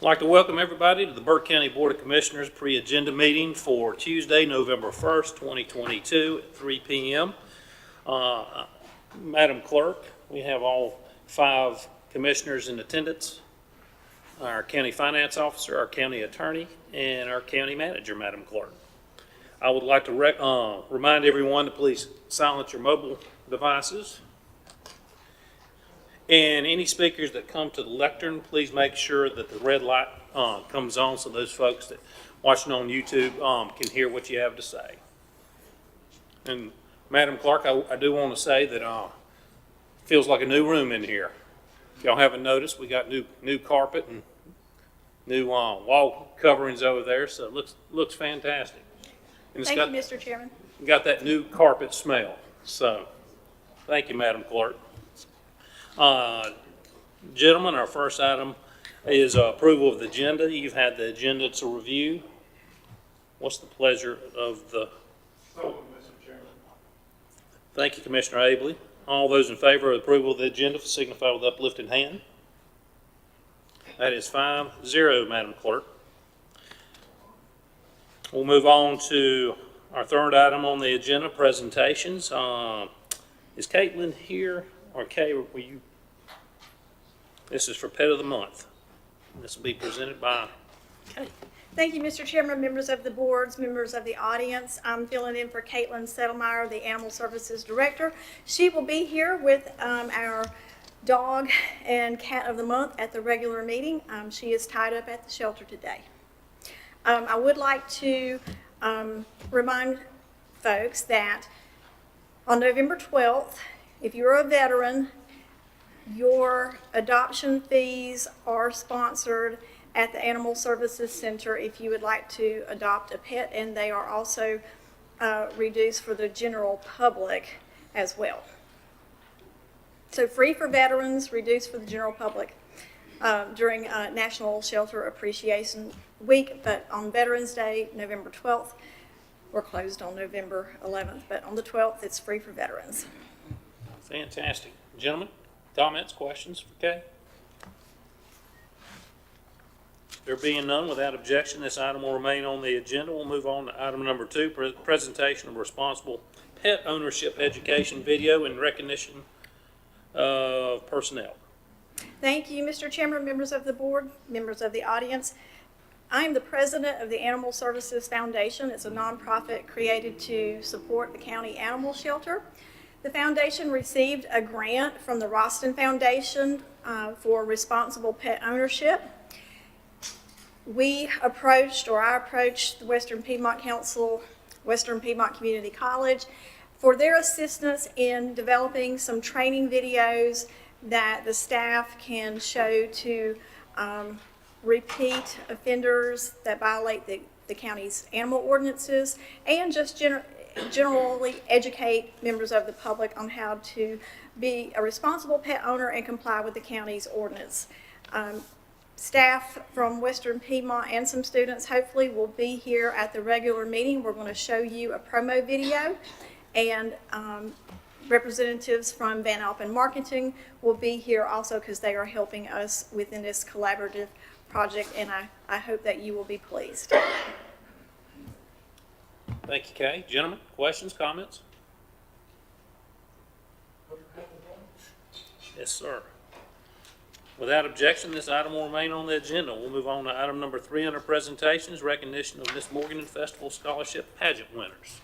I'd like to welcome everybody to the Burke County Board of Commissioners pre-agenda meeting for Tuesday, November 1st, 2022 at 3 p.m. Madam Clerk, we have all 5 commissioners in attendance, our county finance officer, our county attorney, and our county manager, Madam Clerk. I would like to remind everyone to please silence your mobile devices. And any speakers that come to the lectern, please make sure that the red light comes on so those folks that watching on YouTube can hear what you have to say. And Madam Clerk, I do want to say that it feels like a new room in here. If y'all haven't noticed, we got new carpet and new wall coverings over there, so it looks fantastic. And Thank you, Mr. Chairman. Got that new carpet smell. So, thank you, Madam Clerk. Gentlemen, our first item is approval of the agenda. You've had the agenda to review. What's the pleasure of the... So, Mr. Chairman. Thank you, Commissioner Abley. All those in favor of approval of the agenda signify with uplifted hand. That is 5-0, Madam Clerk. We'll move on to our third item on the agenda, presentations. Is Caitlin here? Or Kay, will you? This is for Pet of the Month. This will be presented by Kay. Thank you, Mr. Chairman, members of the boards, members of the audience. I'm filling in for Caitlin Settlemeyer, the Animal Services Director. She will be here with our Dog and Cat of the Month at the regular meeting. She is tied up at the shelter today. I would like to remind folks that on November 12th, if you're a veteran, your adoption fees are sponsored at the Animal Services Center if you would like to adopt a pet, and they are also reduced for the general public as well. So free for veterans, reduced for the general public during National Shelter Appreciation Week, but on Veterans Day, November 12th, we're closed on November 11th, but on the 12th, it's free for veterans. Fantastic. Gentlemen, comments, questions for Kay? There being none, without objection, this item will remain on the agenda. We'll move on to item number 2, presentation of responsible pet ownership education video in recognition of personnel. Thank you, Mr. Chairman, members of the board, members of the audience. I am the president of the Animal Services Foundation. It's a nonprofit created to support the county animal shelter. The foundation received a grant from the Roston Foundation for responsible pet ownership. I approached the Western Piedmont Council, Western Piedmont Community College for their assistance in developing some training videos that the staff can show to repeat offenders that violate the county's animal ordinances, and just generally educate members of the public on how to be a responsible pet owner and comply with the county's ordinance. Staff from Western Piedmont and some students hopefully will be here at the regular meeting. We're going to show you a promo video, and representatives from Van Alpen Marketing will be here also because they are helping us within this collaborative project, and I hope that you will be pleased. Thank you, Kay. Gentlemen, questions, comments? Yes, sir. Without objection, this item will remain on the agenda. We'll move on to item number 3 under presentations, recognition of Miss Morganton Festival Scholarship Pageant winners.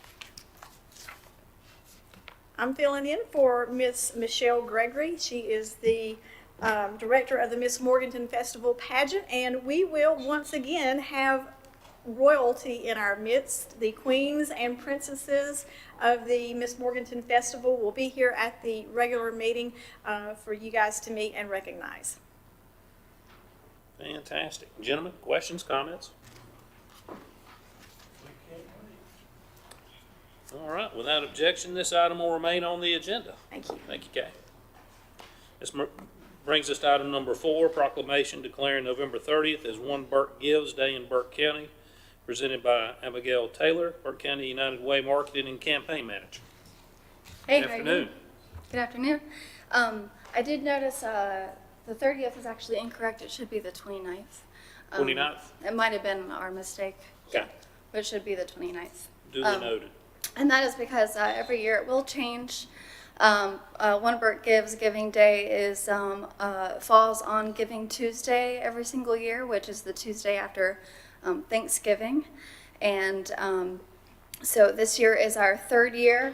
I'm filling in for Miss Michelle Gregory. She is the director of the Miss Morganton Festival Pageant, and we will once again have royalty in our midst. The queens and princesses of the Miss Morganton Festival will be here at the regular meeting for you guys to meet and recognize. Fantastic. Gentlemen, questions, comments? All right, without objection, this item will remain on the agenda. Thank you. Thank you, Kay. This brings us to item number 4, proclamation declaring November 30th as One Burke Gives Day in Burke County, presented by Abigail Taylor, Burke County United Way Marketing and Campaign Manager. Hey, Good afternoon. Good afternoon. I did notice the 30th is actually incorrect. It should be the 29th. 29th? It might have been our mistake. Okay. But it should be the 29th. Duly noted. And that is because every year it will change. One Gives Giving Day is falls on Giving Tuesday every single year, which is the Tuesday after Thanksgiving. And so this year is our third year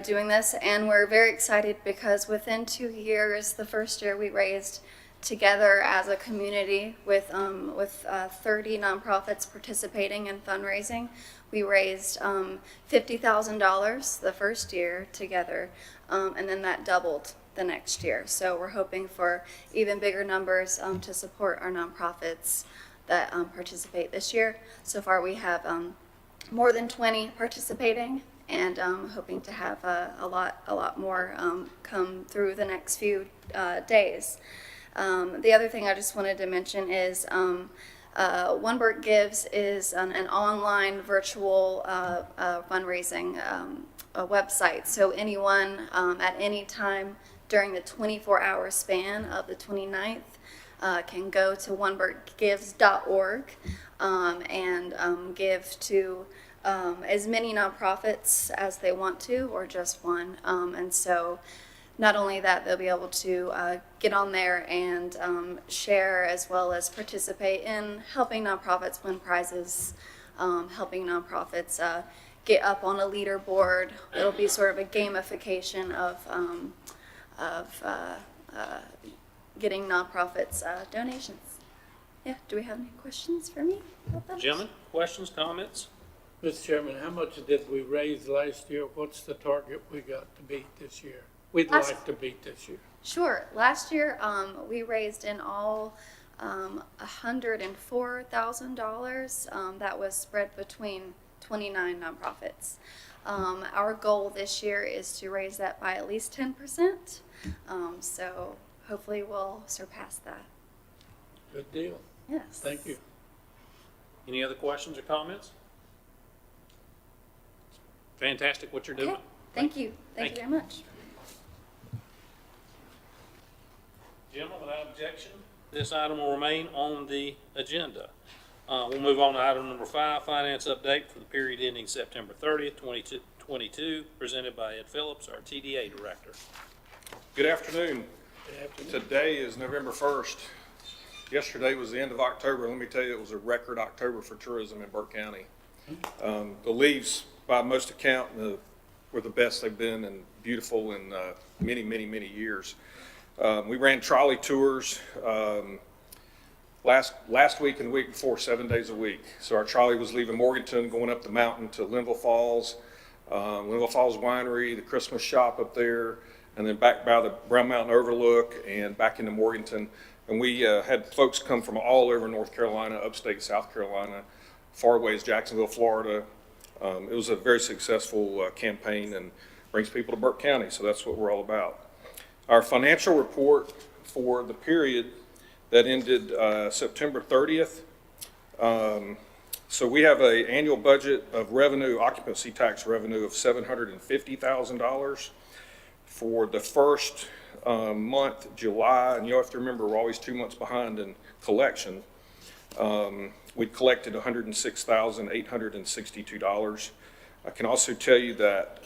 doing this, and we're very excited because within 2 years, the first year we raised together as a community with 30 nonprofits participating in fundraising. We raised $50,000 the first year together, and then that doubled the next year. So we're hoping for even bigger numbers to support our nonprofits that participate this year. So far we have more than 20 participating, and hoping to have a lot more come through the next few days. The other thing I just wanted to mention is One Bird Gives is an online virtual fundraising website. So anyone at any time during the 24-hour span of the 29th can go to onebirdgives.org and give to as many nonprofits as they want to, or just one. And so not only that, they'll be able to get on there and share, as well as participate in helping nonprofits win prizes, helping nonprofits get up on a leaderboard. It'll be sort of a gamification of getting nonprofits donations. Yeah, do we have any questions for me about that? Gentlemen, questions, comments? Mr. Chairman, how much did we raise last year? What's the target we got to beat this year? We'd like to beat this year. Sure. Last year, we raised in all $104,000. That was spread between 29 nonprofits. Our goal this year is to raise that by at least 10%. So hopefully we'll surpass that. Good deal. Yes. Thank you. Any other questions or comments? Fantastic what you're doing. Okay. Thank you. Thank you very much. Gentlemen, without objection, this item will remain on the agenda. We'll move on to item number 5, finance update for the period ending September 30th, 2022, presented by Ed Phillips, our TDA director. Good afternoon. Good afternoon. Today is November 1st. Yesterday was the end of October. Let me tell you, it was a record October for tourism in Burke County. The leaves, by most account, were the best they've been, and beautiful in many, many, many years. We ran trolley tours last week and the week before, 7 days a week. So our trolley was leaving Morganton, going up the mountain to Linville Falls Winery, the Christmas shop up there, and then back by the Brown Mountain Overlook and back into Morganton. And we had folks come from all over North Carolina, upstate South Carolina, far away as Jacksonville, Florida. It was a very successful campaign and brings people to Burke County, so that's what we're all about. Our financial report for the period that ended September 30th. So we have an annual budget of revenue, occupancy tax revenue of $750,000. For the first month, July, and you have to remember we're always 2 months behind in collection, we collected $106,862. I can also tell you that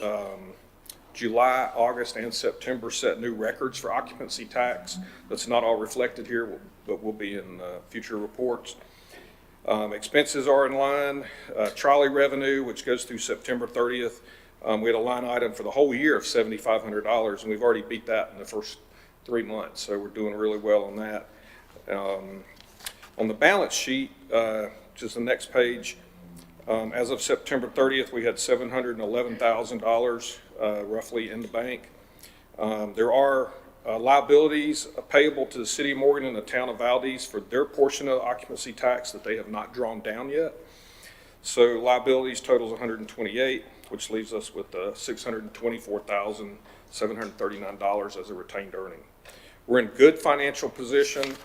July, August, and September set new records for occupancy tax. That's not all reflected here, but will be in future reports. Expenses are in line. Trolley revenue, which goes through September 30th, we had a line item for the whole year of $7,500, and we've already beat that in the first 3 months, so we're doing really well on that. On the balance sheet, which is the next page, as of September 30th, we had $711,000 roughly in the bank. There are liabilities payable to the city of Morgan and the town of Valdez for their portion of the occupancy tax that they have not drawn down yet. So liabilities totals $128,000, which leaves us with $624,739 as a retained earning. We're in good financial position.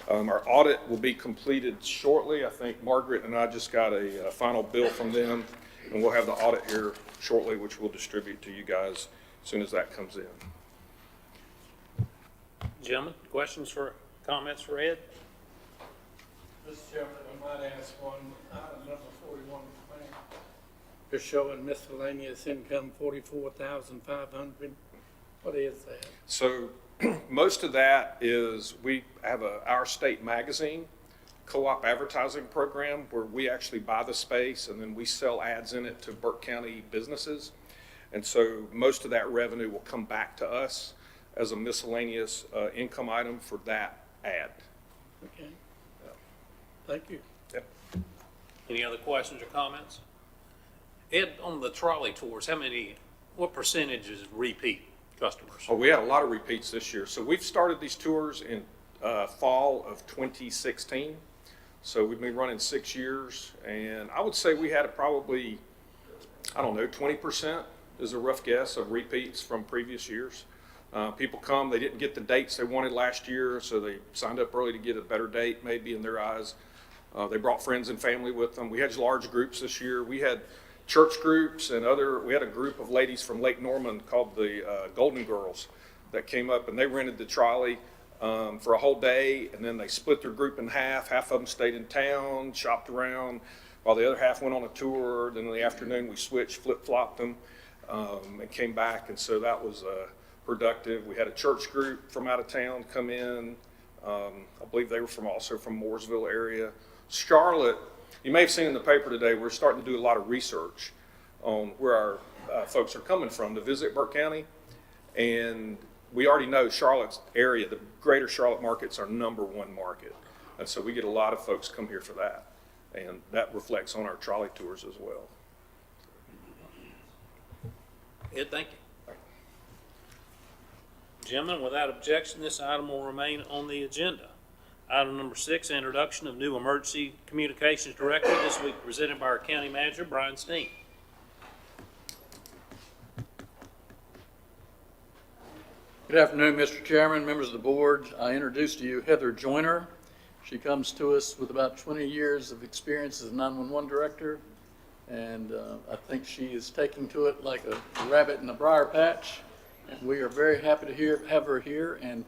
Our audit will be completed shortly. I think Margaret and I just got a final bill from them, and we'll have the audit here shortly, which we'll distribute to you guys as soon as that comes in. Gentlemen, questions comments for Ed? Mr. Chairman, I might ask one, item number 41, plan. You're showing miscellaneous income 44,500. What is that? So most of that is, we have Our State Magazine co-op advertising program where we actually buy the space and then we sell ads in it to Burke County businesses. And so most of that revenue will come back to us as a miscellaneous income item for that ad. Okay. Thank you. Yep. Any other questions or comments? Ed, on the trolley tours, what percentage is repeat customers? Oh, we had a lot of repeats this year. So we've started these tours in fall of 2016. So we've been running 6 years, and I would say we had probably, 20% is a rough guess of repeats from previous years. People come, they didn't get the dates they wanted last year, so they signed up early to get a better date, maybe in their eyes. They brought friends and family with them. We had large groups this year. We had church groups and we had a group of ladies from Lake Norman called the Golden Girls that came up, and they rented the trolley for a whole day, and then they split their group in half. Half of them stayed in town, shopped around, while the other half went on a tour. Then in the afternoon, we switched, flip-flopped them, and came back, and so that was productive. We had a church group from out of town come in. I believe they were also from Mooresville area. Charlotte, you may have seen in the paper today, we're starting to do a lot of research on where our folks are coming from to visit Burke County. And we already know Charlotte's area, the greater Charlotte market's our #1 market. And so we get a lot of folks come here for that. And that reflects on our trolley tours as well. Ed, thank you. Gentlemen, without objection, this item will remain on the agenda. Item number 6, introduction of new emergency communications director, this week presented by our county manager, Brian Steen. Good afternoon, Mr. Chairman, members of the board. I introduce to you Heather Joyner. She comes to us with about 20 years of experience as a 911 director, and I think she is taking to it like a rabbit in a briar patch. And we are very happy to have her here, and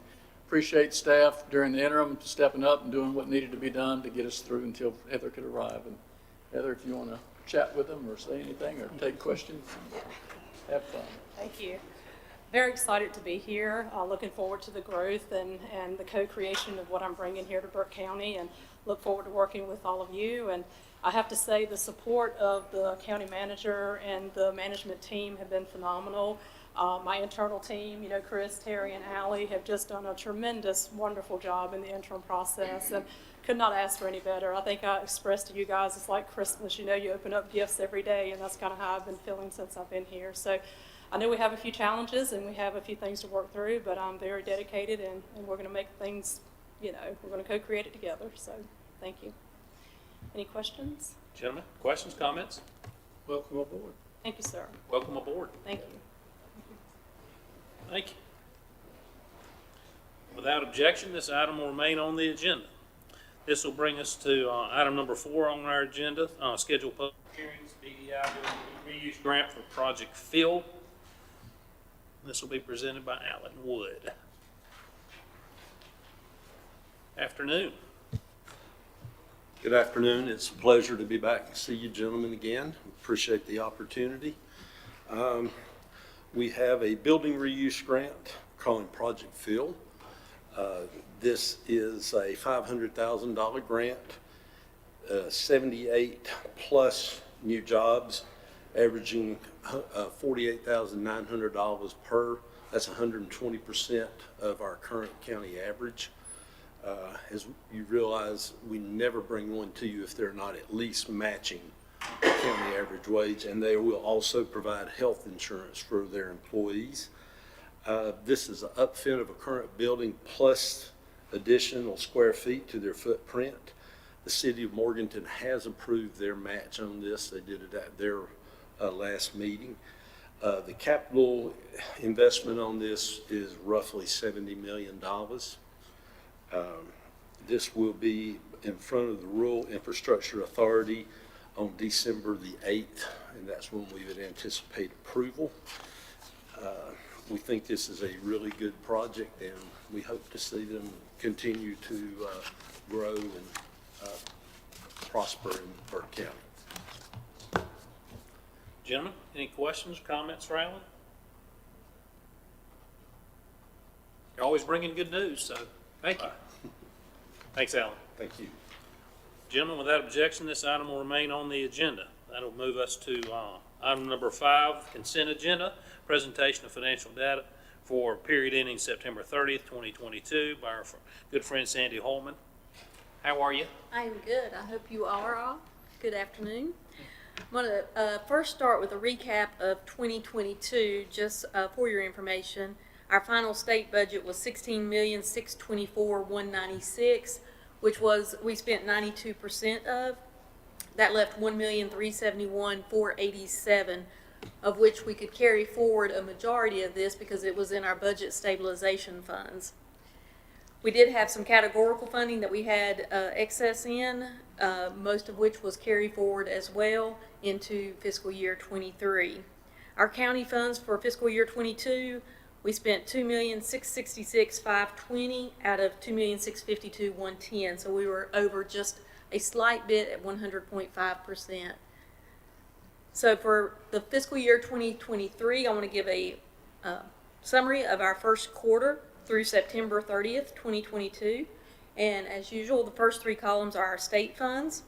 appreciate staff during the interim stepping up and doing what needed to be done to get us through until Heather could arrive. And Heather, if you want to chat with them or say anything or take questions, have fun. Thank you. Very excited to be here. Looking forward to the growth and the co-creation of what I'm bringing here to Burke County, and look forward to working with all of you. And I have to say the support of the county manager and the management team have been phenomenal. My internal team, Chris, Terry, and Allie have just done a tremendous, wonderful job in the interim process, and could not ask for any better. I think I expressed to you guys, it's like Christmas, you open up gifts every day, and that's kind of how I've been feeling since I've been here. So I know we have a few challenges and we have a few things to work through, but I'm very dedicated, and we're going to make things, we're going to co-create it together. So thank you. Any questions? Gentlemen, questions, comments? Welcome aboard. Thank you, sir. Welcome aboard. Thank you. Thank you. Without objection, this item will remain on the agenda. This will bring us to item number 4 on our agenda, scheduled public hearings, DEI reuse grant for Project Phil. This will be presented by Alan Wood. Afternoon. Good afternoon. It's a pleasure to be back and see you gentlemen again. Appreciate the opportunity. We have a building reuse grant calling Project Phil. This is a $500,000 grant, 78 plus new jobs, averaging $48,900 per. That's 120% of our current county average. As you realize, we never bring one to you if they're not at least matching the county average wage, and they will also provide health insurance for their employees. This is an upfit of a current building plus additional square feet to their footprint. The city of Morganton has approved their match on this. They did it at their last meeting. The capital investment on this is roughly $70 million. This will be in front of the Rural Infrastructure Authority on December the 8th, and that's when we would anticipate approval. We think this is a really good project, and we hope to see them continue to grow and prosper in Burke County. Gentlemen, any questions, comments for Alan? You're always bringing good news, so thank you. Thanks, Alan. Thank you. Gentlemen, without objection, this item will remain on the agenda. That'll move us to item number 5, consent agenda, presentation of financial data for period ending September 30th, 2022 by our good friend Sandy Holman. How are you? I'm good. I hope you are all. Good afternoon. I'm going to first start with a recap of 2022, just for your information. Our final state budget was $16,624,196, which was we spent 92% of. That left $1,371,487, of which we could carry forward a majority of this because it was in our budget stabilization funds. We did have some categorical funding that we had excess in, most of which was carried forward as well into fiscal year 23. Our county funds for fiscal year 22, we spent $2,666,520 out of $2,652,110, so we were over just a slight bit at 100.5%. So for the fiscal year 2023, I want to give a summary of our first quarter through September 30th, 2022. And as usual, the first 3 columns are our state funds.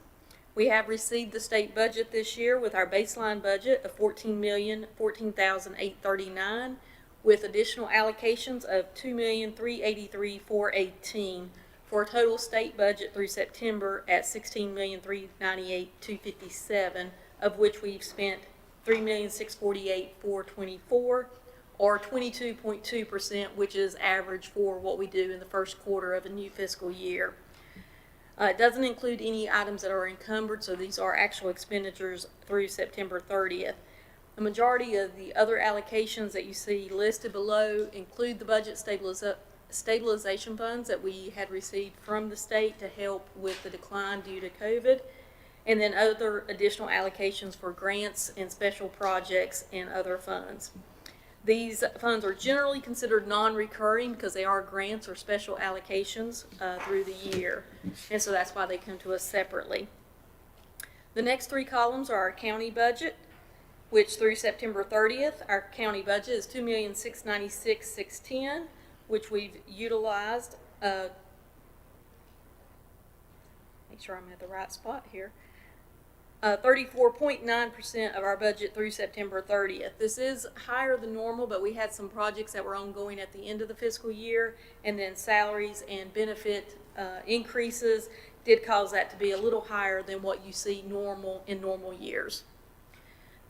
We have received the state budget this year with our baseline budget of $14,014,839 with additional allocations of $2,383,418 for a total state budget through September at $16,398,257, of which we've spent $3,648,424, or 22.2%, which is average for what we do in the first quarter of a new fiscal year. It doesn't include any items that are encumbered, so these are actual expenditures through September 30th. The majority of the other allocations that you see listed below include the budget stabilization funds that we had received from the state to help with the decline due to COVID, and then other additional allocations for grants and special projects and other funds. These funds are generally considered non-recurring because they are grants or special allocations through the year, and so that's why they come to us separately. The next 3 columns are our county budget, which through September 30th, our county budget is $2,696,610, which we've utilized. Make sure I'm at the right spot here. 34.9% of our budget through September 30th. This is higher than normal, but we had some projects that were ongoing at the end of the fiscal year, and then salaries and benefit increases did cause that to be a little higher than what you see normal in normal years.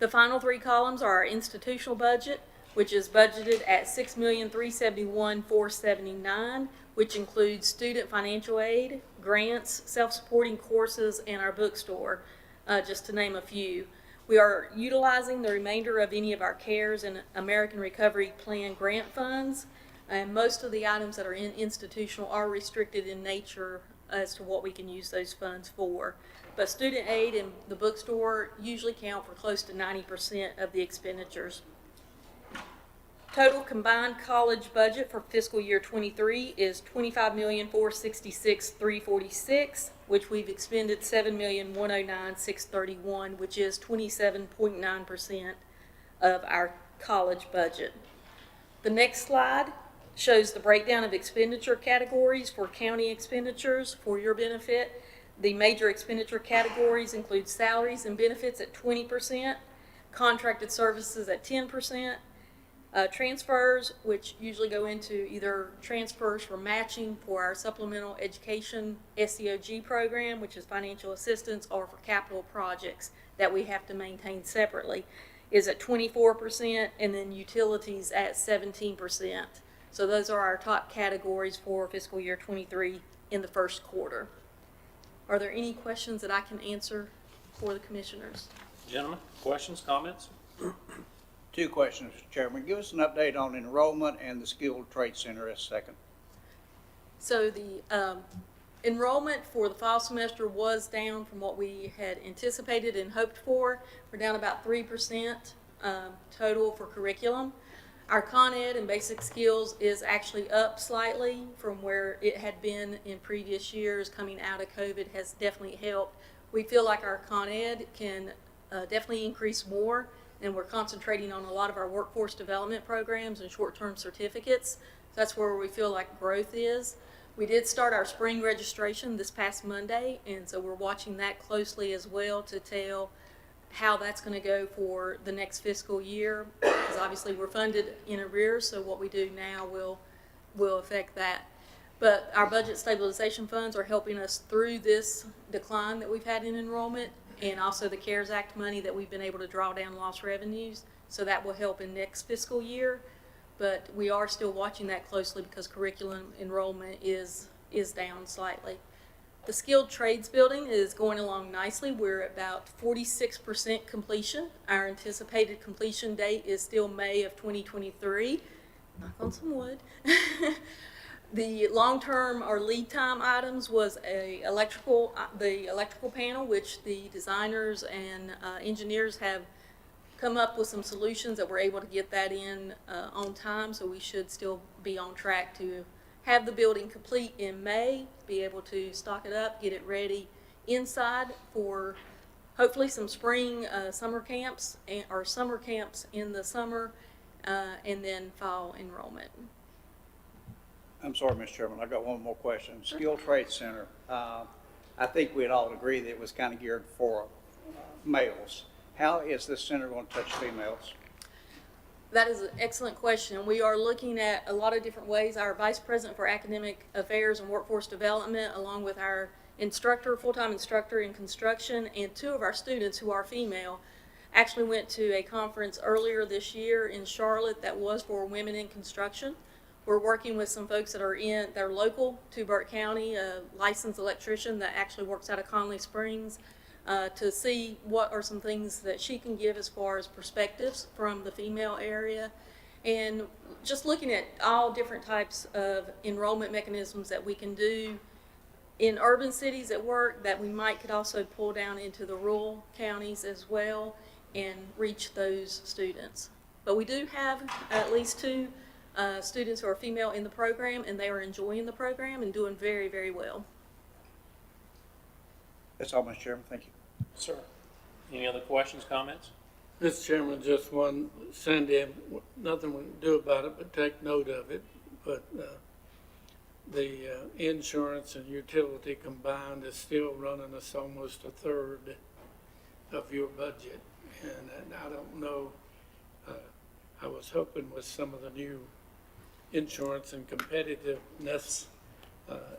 The final 3 columns are our institutional budget, which is budgeted at $6,371,479, which includes student financial aid, grants, self-supporting courses, and our bookstore, just to name a few. We are utilizing the remainder of any of our CARES and American Recovery Plan grant funds, and most of the items that are in institutional are restricted in nature as to what we can use those funds for. But student aid and the bookstore usually count for close to 90% of the expenditures. Total combined college budget for fiscal year 23 is $25,466,346, which we've expended $7,109,631, which is 27.9% of our college budget. The next slide shows the breakdown of expenditure categories for county expenditures for your benefit. The major expenditure categories include salaries and benefits at 20%, contracted services at 10%, transfers, which usually go into either transfers for matching for our supplemental education SEOG program, which is financial assistance, or for capital projects that we have to maintain separately, is at 24%, and then utilities at 17%. So those are our top categories for fiscal year 23 in the first quarter. Are there any questions that I can answer for the commissioners? Gentlemen, questions, comments? 2 questions, Mr. Chairman. Give us an update on enrollment and the Skilled Trade Center as second. So the enrollment for the fall semester was down from what we had anticipated and hoped for. We're down about 3% total for curriculum. Our Con Ed and basic skills is actually up slightly from where it had been in previous years. Coming out of COVID has definitely helped. We feel like our Con Ed can definitely increase more, and we're concentrating on a lot of our workforce development programs and short-term certificates. That's where we feel like growth is. We did start our spring registration this past Monday, and so we're watching that closely as well to tell how that's going to go for the next fiscal year, because obviously we're funded in arrears, so what we do now will affect that. But our budget stabilization funds are helping us through this decline that we've had in enrollment, and also the CARES Act money that we've been able to draw down lost revenues, so that will help in next fiscal year. But we are still watching that closely because curriculum enrollment is down slightly. The skilled trades building is going along nicely. We're at about 46% completion. Our anticipated completion date is still May of 2023. Knock on some wood. The long-term or lead time items was the electrical panel, which the designers and engineers have come up with some solutions that we're able to get that in on time. So we should still be on track to have the building complete in May, be able to stock it up, get it ready inside for hopefully some spring summer camps or summer camps in the summer, and then fall enrollment. I'm sorry, Mr. Chairman, I got one more question. Skilled Trade Center, I think we'd all agree that it was kind of geared for males. How is this center going to touch females? That is an excellent question. We are looking at a lot of different ways. Our Vice President for Academic Affairs and Workforce Development, along with our instructor, full-time instructor in construction, and 2 of our students who are female, actually went to a conference earlier this year in Charlotte that was for women in construction. We're working with some folks that are local to Burke County, a licensed electrician that actually works out of Conley Springs, to see what are some things that she can give as far as perspectives from the female area, and just looking at all different types of enrollment mechanisms that we can do in urban cities at work that we could also pull down into the rural counties as well and reach those students. But we do have at least 2 students who are female in the program, and they are enjoying the program and doing very, very well. That's all, Mr. Chairman. Thank you. Sir. Any other questions, comments? Mr. Chairman, just one, Sandy, nothing we can do about it but take note of it. But the insurance and utility combined is still running us almost a third of your budget. And I don't know, I was hoping with some of the new insurance and competitiveness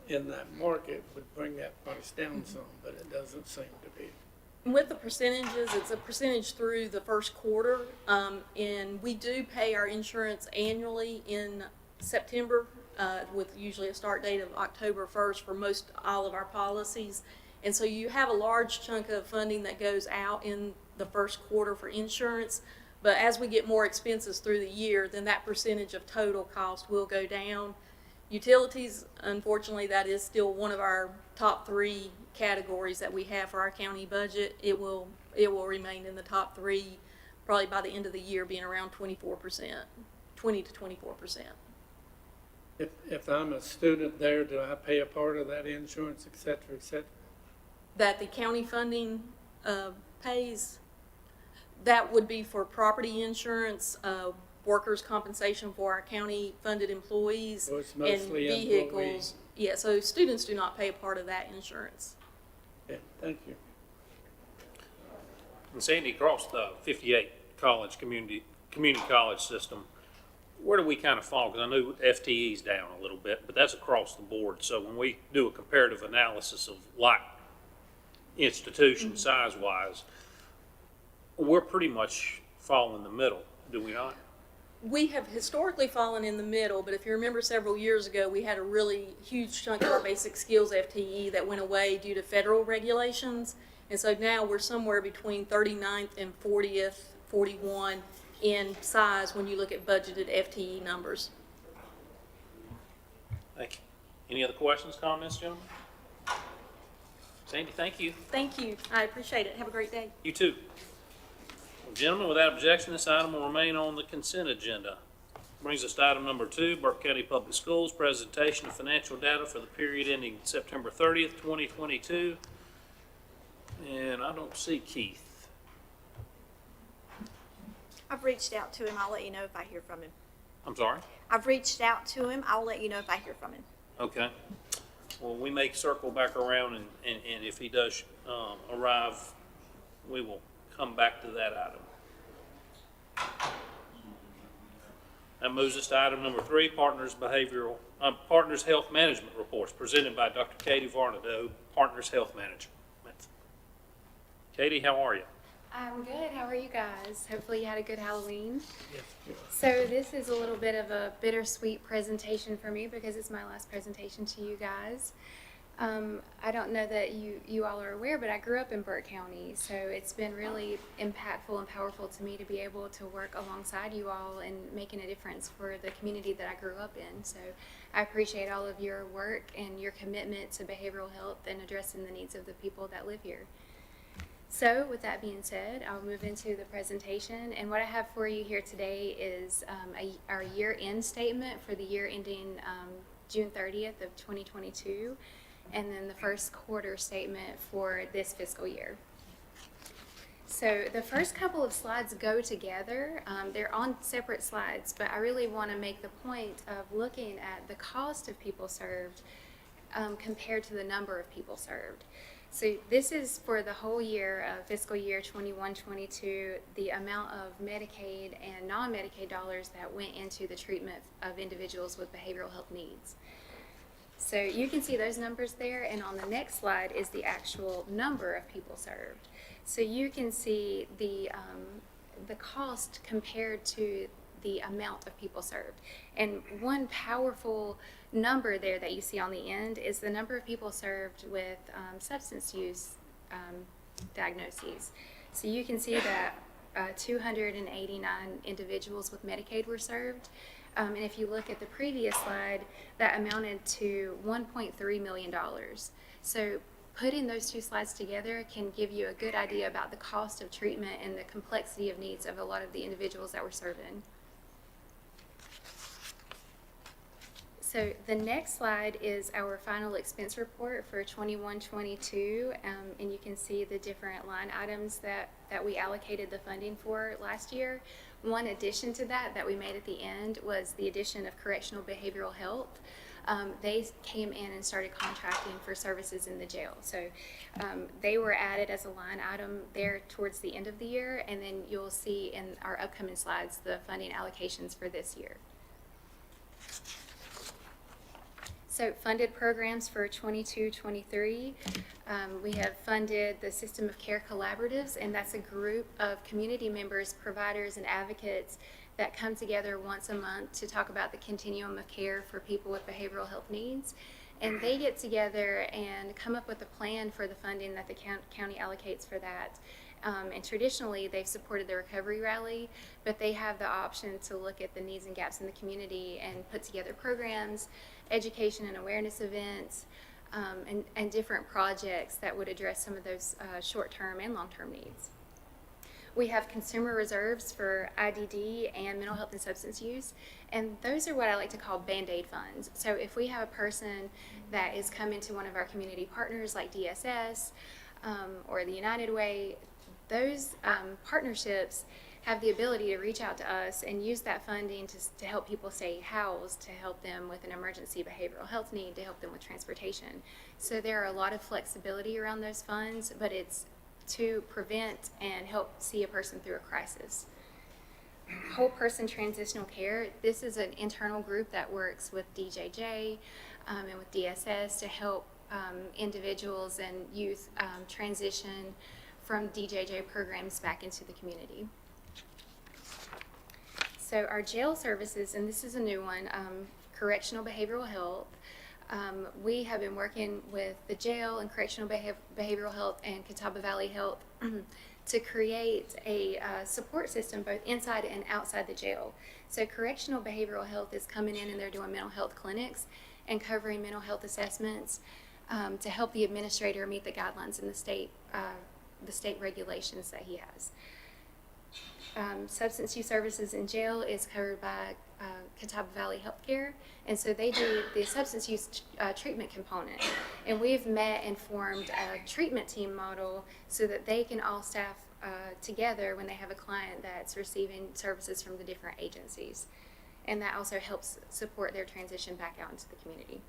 in that market would bring that price down some, but it doesn't seem to be. With the percentages, it's a percentage through the first quarter, and we do pay our insurance annually in September, with usually a start date of October 1st for most all of our policies. And so you have a large chunk of funding that goes out in the first quarter for insurance, but as we get more expenses through the year, then that percentage of total cost will go down. Utilities, unfortunately, that is still one of our top 3 categories that we have for our county budget. It will remain in the top 3, probably by the end of the year, being around 24%, 20 to 24%. If I'm a student there, do I pay a part of that insurance, et cetera, et cetera? That the county funding pays, that would be for property insurance, workers' compensation for our county-funded employees, So it's and mostly vehicles. employees. Yeah, so students do not pay a part of that insurance. Yeah, thank you. And Sandy, across the 58 college community college system, where do we kind of fall? Because I know FTE's down a little bit, but that's across the board. So when we do a comparative analysis of like institution size-wise, we're pretty much fall in the middle, do we not? We have historically fallen in the middle, but if you remember several years ago, we had a really huge chunk of our basic skills FTE that went away due to federal regulations. And so now we're somewhere between 39th and 40th, 41 in size when you look at budgeted FTE numbers. Thank you. Any other questions, comments, gentlemen? Sandy, thank you. Thank you. I appreciate it. Have a great day. You too. Well, gentlemen, without objection, this item will remain on the consent agenda. Brings us to item number 2, Burke County Public Schools, presentation of financial data for the period ending September 30th, 2022. And I don't see Keith. I've reached out to him. I'll let you know if I hear from him. I'm sorry? I've reached out to him. I'll let you know if I hear from him. Okay. Well, we may circle back around, and if he does arrive, we will come back to that item. That moves us to item number 3, Partners Health Management Reports, presented by Dr. Katie Varnado, Partners Health Management. Katie, how are you? I'm good. How are you guys? Hopefully you had a good Halloween. So this is a little bit of a bittersweet presentation for me because it's my last presentation to you guys. I don't know that you all are aware, but I grew up in Burke County, so it's been really impactful and powerful to me to be able to work alongside you all and making a difference for the community that I grew up in. So I appreciate all of your work and your commitment to behavioral health and addressing the needs of the people that live here. So with that being said, I'll move into the presentation, and what I have for you here today is our year-end statement for the year ending June 30th of 2022, and then the first quarter statement for this fiscal year. So the first couple of slides go together. They're on separate slides, but I really want to make the point of looking at the cost of people served compared to the number of people served. So this is for the whole year of fiscal year 21-22, the amount of Medicaid and non-Medicaid dollars that went into the treatment of individuals with behavioral health needs. So you can see those numbers there, and on the next slide is the actual number of people served. So you can see the cost compared to the amount of people served. And one powerful number there that you see on the end is the number of people served with substance use diagnoses. So you can see that 289 individuals with Medicaid were served. And if you look at the previous slide, that amounted to $1.3 million. So putting those two slides together can give you a good idea about the cost of treatment and the complexity of needs of a lot of the individuals that were served in. So the next slide is our final expense report for 21-22, and you can see the different line items that we allocated the funding for last year. One addition to that we made at the end was the addition of correctional behavioral health. They came in and started contracting for services in the jail. So they were added as a line item there towards the end of the year, and then you'll see in our upcoming slides the funding allocations for this year. So funded programs for 22-23, we have funded the System of Care Collaboratives, and that's a group of community members, providers, and advocates that come together once a month to talk about the continuum of care for people with behavioral health needs. And they get together and come up with a plan for the funding that the county allocates for that. And traditionally, they've supported the recovery rally, but they have the option to look at the needs and gaps in the community and put together programs, education and awareness events, and different projects that would address some of those short-term and long-term needs. We have consumer reserves for IDD and mental health and substance use, and those are what I like to call Band-Aid funds. So if we have a person that is coming to one of our community partners like DSS or the United Way, those partnerships have the ability to reach out to us and use that funding to help people stay housed, to help them with an emergency behavioral health need, to help them with transportation. So there are a lot of flexibility around those funds, but it's to prevent and help see a person through a crisis. Whole person transitional care, this is an internal group that works with DJJ and with DSS to help individuals and youth transition from DJJ programs back into the community. So our jail services, and this is a new one, correctional behavioral health. We have been working with the jail and correctional behavioral health and Catawba Valley Health to create a support system both inside and outside the jail. So correctional behavioral health is coming in and they're doing mental health clinics and covering mental health assessments to help the administrator meet the guidelines in the state regulations that he has. substance use services in jail is covered by Catawba Valley Healthcare, and so they do the substance use treatment component. And we've met and formed a treatment team model so that they can all staff together when they have a client that's receiving services from the different agencies. And that also helps support their transition back out into the community.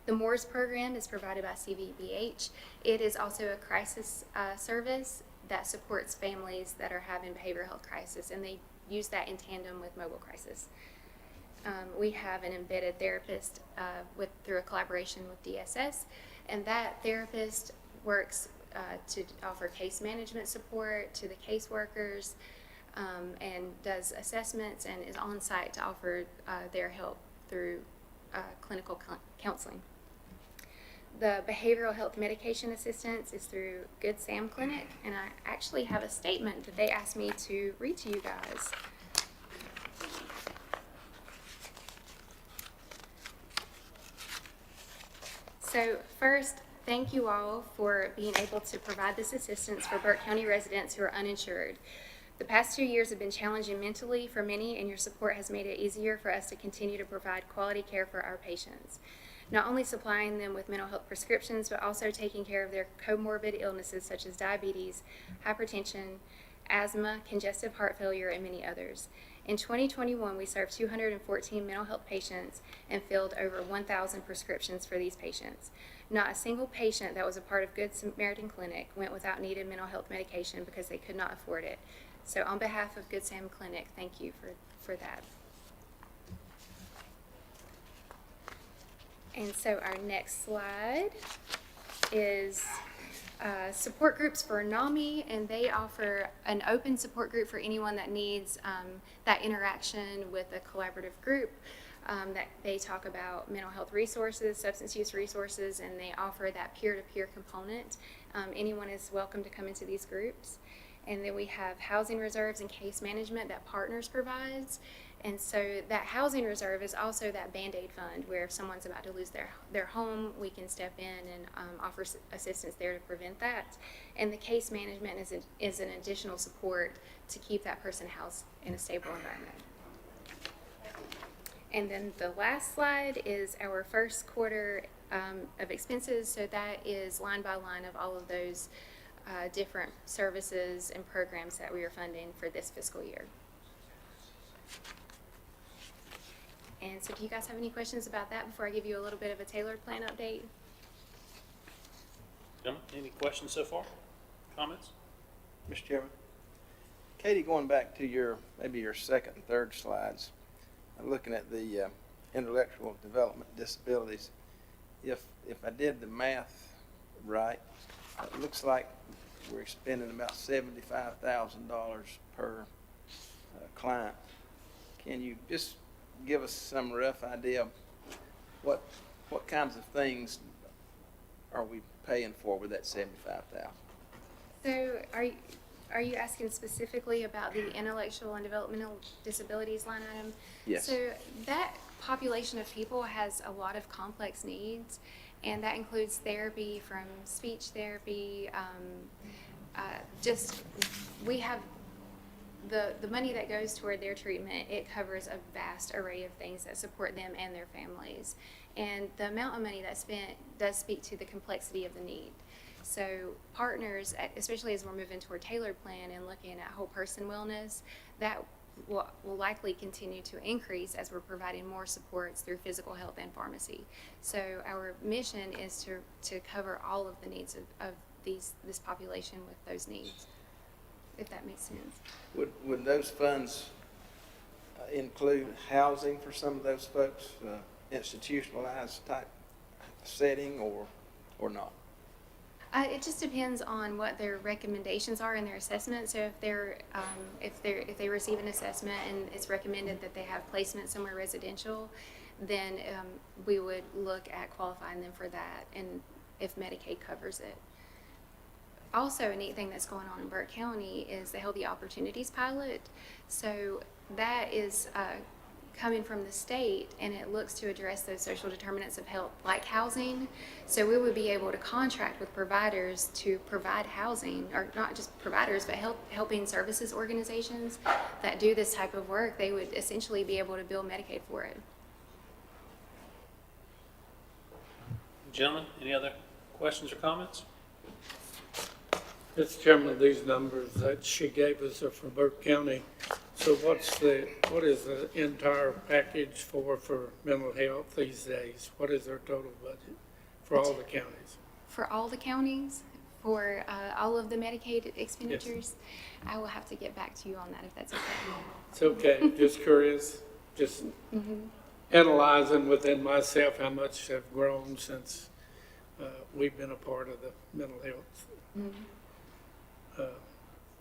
The MOORS program is provided by CVBH. It is also a crisis service that supports families that are having behavioral health crisis, and they use that in tandem with mobile crisis. We have an embedded therapist through a collaboration with DSS, and that therapist works to offer case management support to the caseworkers, and does assessments and is on site to offer their help through clinical counseling. The behavioral health medication assistance is through Good Sam Clinic, and I actually have a statement that they asked me to read to you guys. So first, thank you all for being able to provide this assistance for Burke County residents who are uninsured. The past 2 years have been challenging mentally for many, and your support has made it easier for us to continue to provide quality care for our patients. Not only supplying them with mental health prescriptions, but also taking care of their comorbid illnesses such as diabetes, hypertension, asthma, congestive heart failure, and many others. In 2021, we served 214 mental health patients and filled over 1,000 prescriptions for these patients. Not a single patient that was a part of Good Samaritan Clinic went without needed mental health medication because they could not afford it. So on behalf of Good Sam Clinic, thank you for that. And so our next slide is support groups for NAMI, and they offer an open support group for anyone that needs that interaction with a collaborative group. That they talk about mental health resources, substance use resources, and they offer that peer-to-peer component. Anyone is welcome to come into these groups. And then we have housing reserves and case management that Partners provides. And so that housing reserve is also that Band-Aid fund where if someone's about to lose their home, we can step in and offer assistance there to prevent that. And the case management is an additional support to keep that person housed in a stable environment. And then the last slide is our first quarter of expenses. So that is line by line of all of those different services and programs that we are funding for this fiscal year. And so do you guys have any questions about that before I give you a little bit of a tailored plan update? Gentlemen, any questions so far? Comments? Mr. Chairman. Katie, going back to maybe your second and third slides, I'm looking at the intellectual development disabilities. If I did the math right, it looks like we're spending about $75,000 per client. Can you just give us some rough idea of what kinds of things are we paying for with that $75,000? So are you asking specifically about the intellectual and developmental disabilities line item? Yes. So that population of people has a lot of complex needs, and that includes therapy from speech therapy. We have the money that goes toward their treatment. It covers a vast array of things that support them and their families. And the amount of money that's spent does speak to the complexity of the need. So Partners, especially as we're moving toward tailored plan and looking at whole person wellness, that will likely continue to increase as we're providing more supports through physical health and pharmacy. So our mission is to cover all of the needs of this population with those needs, if that makes sense. Would those funds include housing for some of those folks, institutionalized type setting, or not? It just depends on what their recommendations are in their assessment. So if they receive an assessment and it's recommended that they have placement somewhere residential, then we would look at qualifying them for that, and if Medicaid covers it. Also, a neat thing that's going on in Burke County is the Healthy Opportunities Pilot. So that is coming from the state, and it looks to address those social determinants of health, like housing. So we would be able to contract with providers to provide housing, or not just providers, but helping services organizations that do this type of work. They would essentially be able to bill Medicaid for it. Gentlemen, any other questions or comments? Mr. Chairman, these numbers that she gave us are for Burke County. So what is the entire package for mental health these days? What is their total budget for all the counties? For all the counties, for all of the Medicaid expenditures, I will have to get back to you on that if that's okay. It's okay, just curious, just analyzing within myself how much have grown since we've been a part of the mental health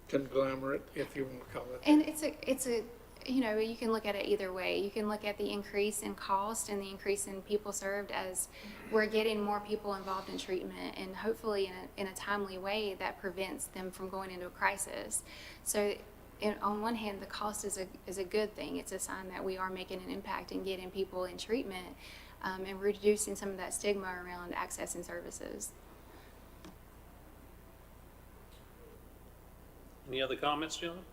conglomerate, if you want to call it. And it's a, you know, you can look at it either way. You can look at the increase in cost and the increase in people served as we're getting more people involved in treatment, and hopefully in a timely way that prevents them from going into a crisis. So on one hand, the cost is a good thing. It's a sign that we are making an impact in getting people in treatment and reducing some of that stigma around accessing services. Any other comments, gentlemen?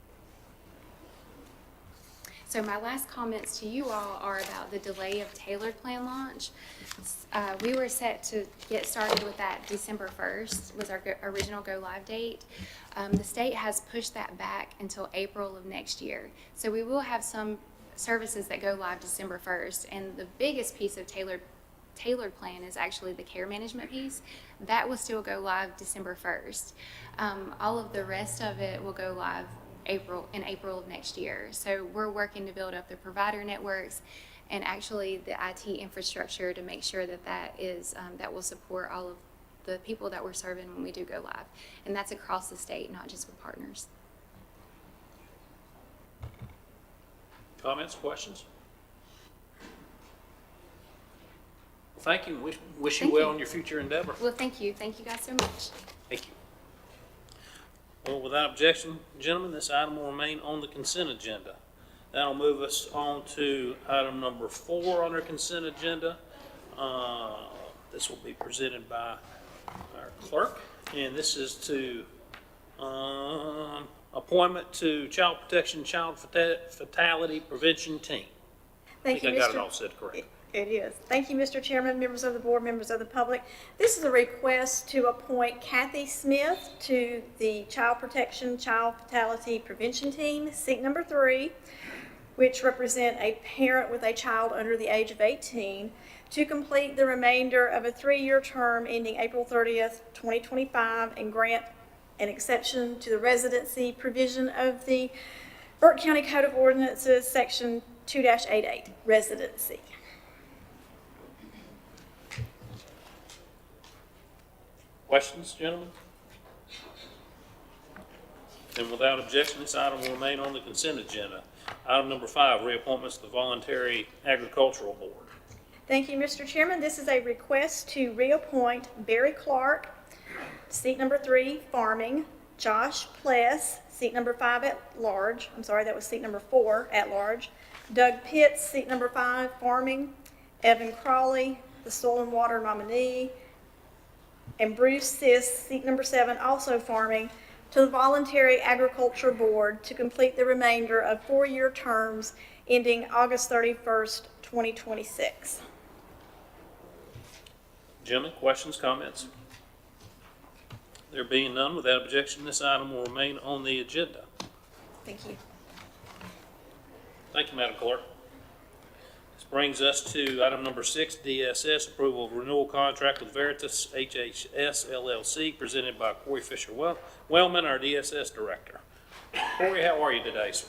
So my last comments to you all are about the delay of tailored plan launch. We were set to get started with that December 1st was our original go live date. The state has pushed that back until April of next year. So we will have some services that go live December 1st. And the biggest piece of tailored plan is actually the care management piece. That will still go live December 1st. All of the rest of it will go live in April of next year. So we're working to build up the provider networks and actually the IT infrastructure to make sure that that will support all of the people that we're serving when we do go live. And that's across the state, not just with partners. Comments, questions? Thank you. Wish you Thank well you. in your future endeavor. Well, thank you. Thank you guys so much. Thank you. Well, without objection, gentlemen, this item will remain on the consent agenda. That'll move us on to item number 4 on our consent agenda. This will be presented by our clerk, and this is to appointment to Child Protection, Child Fatality Prevention Team. Thank you, I think I got Mr. it all said correctly. It is. Thank you, Mr. Chairman, members of the board, members of the public. This is a request to appoint Kathy Smith to the Child Protection, Child Fatality Prevention Team, seat number 3, which represent a parent with a child under the age of 18, to complete the remainder of a 3-year term ending April 30th, 2025, and grant an exception to the residency provision of the Burke County Code of Ordinances, Section 2-88, residency. Questions, gentlemen? And without objection, this item will remain on the consent agenda. Item number 5, reappointments to the Voluntary Agricultural Board. Thank you, Mr. Chairman. This is a request to reappoint Barry Clark, seat number 3, Farming, Josh Pless, seat number 5 at large. I'm sorry, that was seat number 4 at large. Doug Pitts, seat number 5, Farming, Evan Crawley, the Soil and Water nominee, and Bruce Sis, seat number 7, also Farming, to the Voluntary Agriculture Board to complete the remainder of 4-year terms ending August 31st, 2026. Gentlemen, questions, comments? There being none, without objection, this item will remain on the agenda. Thank you. Thank you, Madam Clerk. This brings us to item number 6, DSS, approval of renewal contract with Veritas HHS LLC, presented by Corey Fisher Wellman, our DSS Director. Corey, how are you today, sir?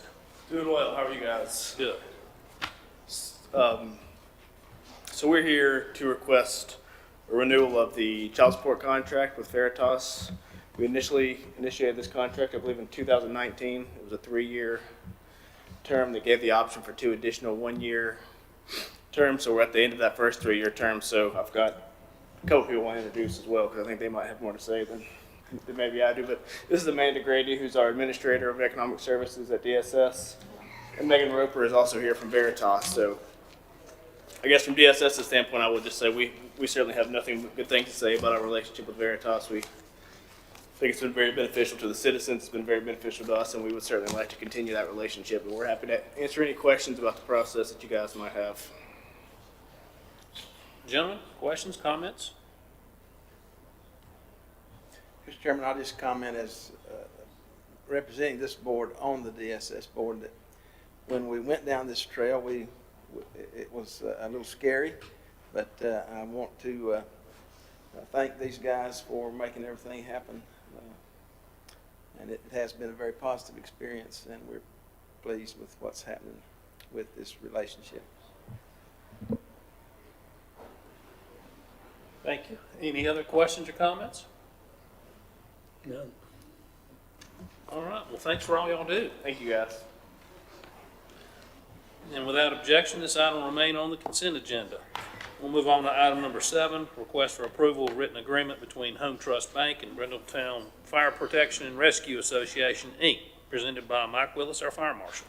Doing well. How are you guys? Good. So we're here to request a renewal of the child support contract with Veritas. We initially initiated this contract, I believe, in 2019. It was a 3-year term that gave the option for 2 additional 1-year terms. So we're at the end of that first 3-year term. So I've got a couple people I want to introduce as well, because I think they might have more to say than maybe I do. But this is Amanda Grady, who's our Administrator of Economic Services at DSS. And Megan Roper is also here from Veritas. So I guess from DSS's standpoint, I would just say we certainly have nothing but good things to say about our relationship with Veritas. We think it's been very beneficial to the citizens. It's been very beneficial to us, and we would certainly like to continue that relationship. And we're happy to answer any questions about the process that you guys might have. Gentlemen, questions, comments? Mr. Chairman, I'll just comment as representing this board on the DSS board that when we went down this trail, it was a little scary, but I want to thank these guys for making everything happen. And it has been a very positive experience, and we're pleased with what's happening with this relationship. Thank you. Any other questions or comments? None. All right, well, thanks for all y'all do. Thank you, guys. And without objection, this item will remain on the consent agenda. We'll move on to item number 7, request for approval of written agreement between Home Trust Bank and Brindletown Fire Protection and Rescue Association, Inc., presented by Mike Willis, our fire marshal.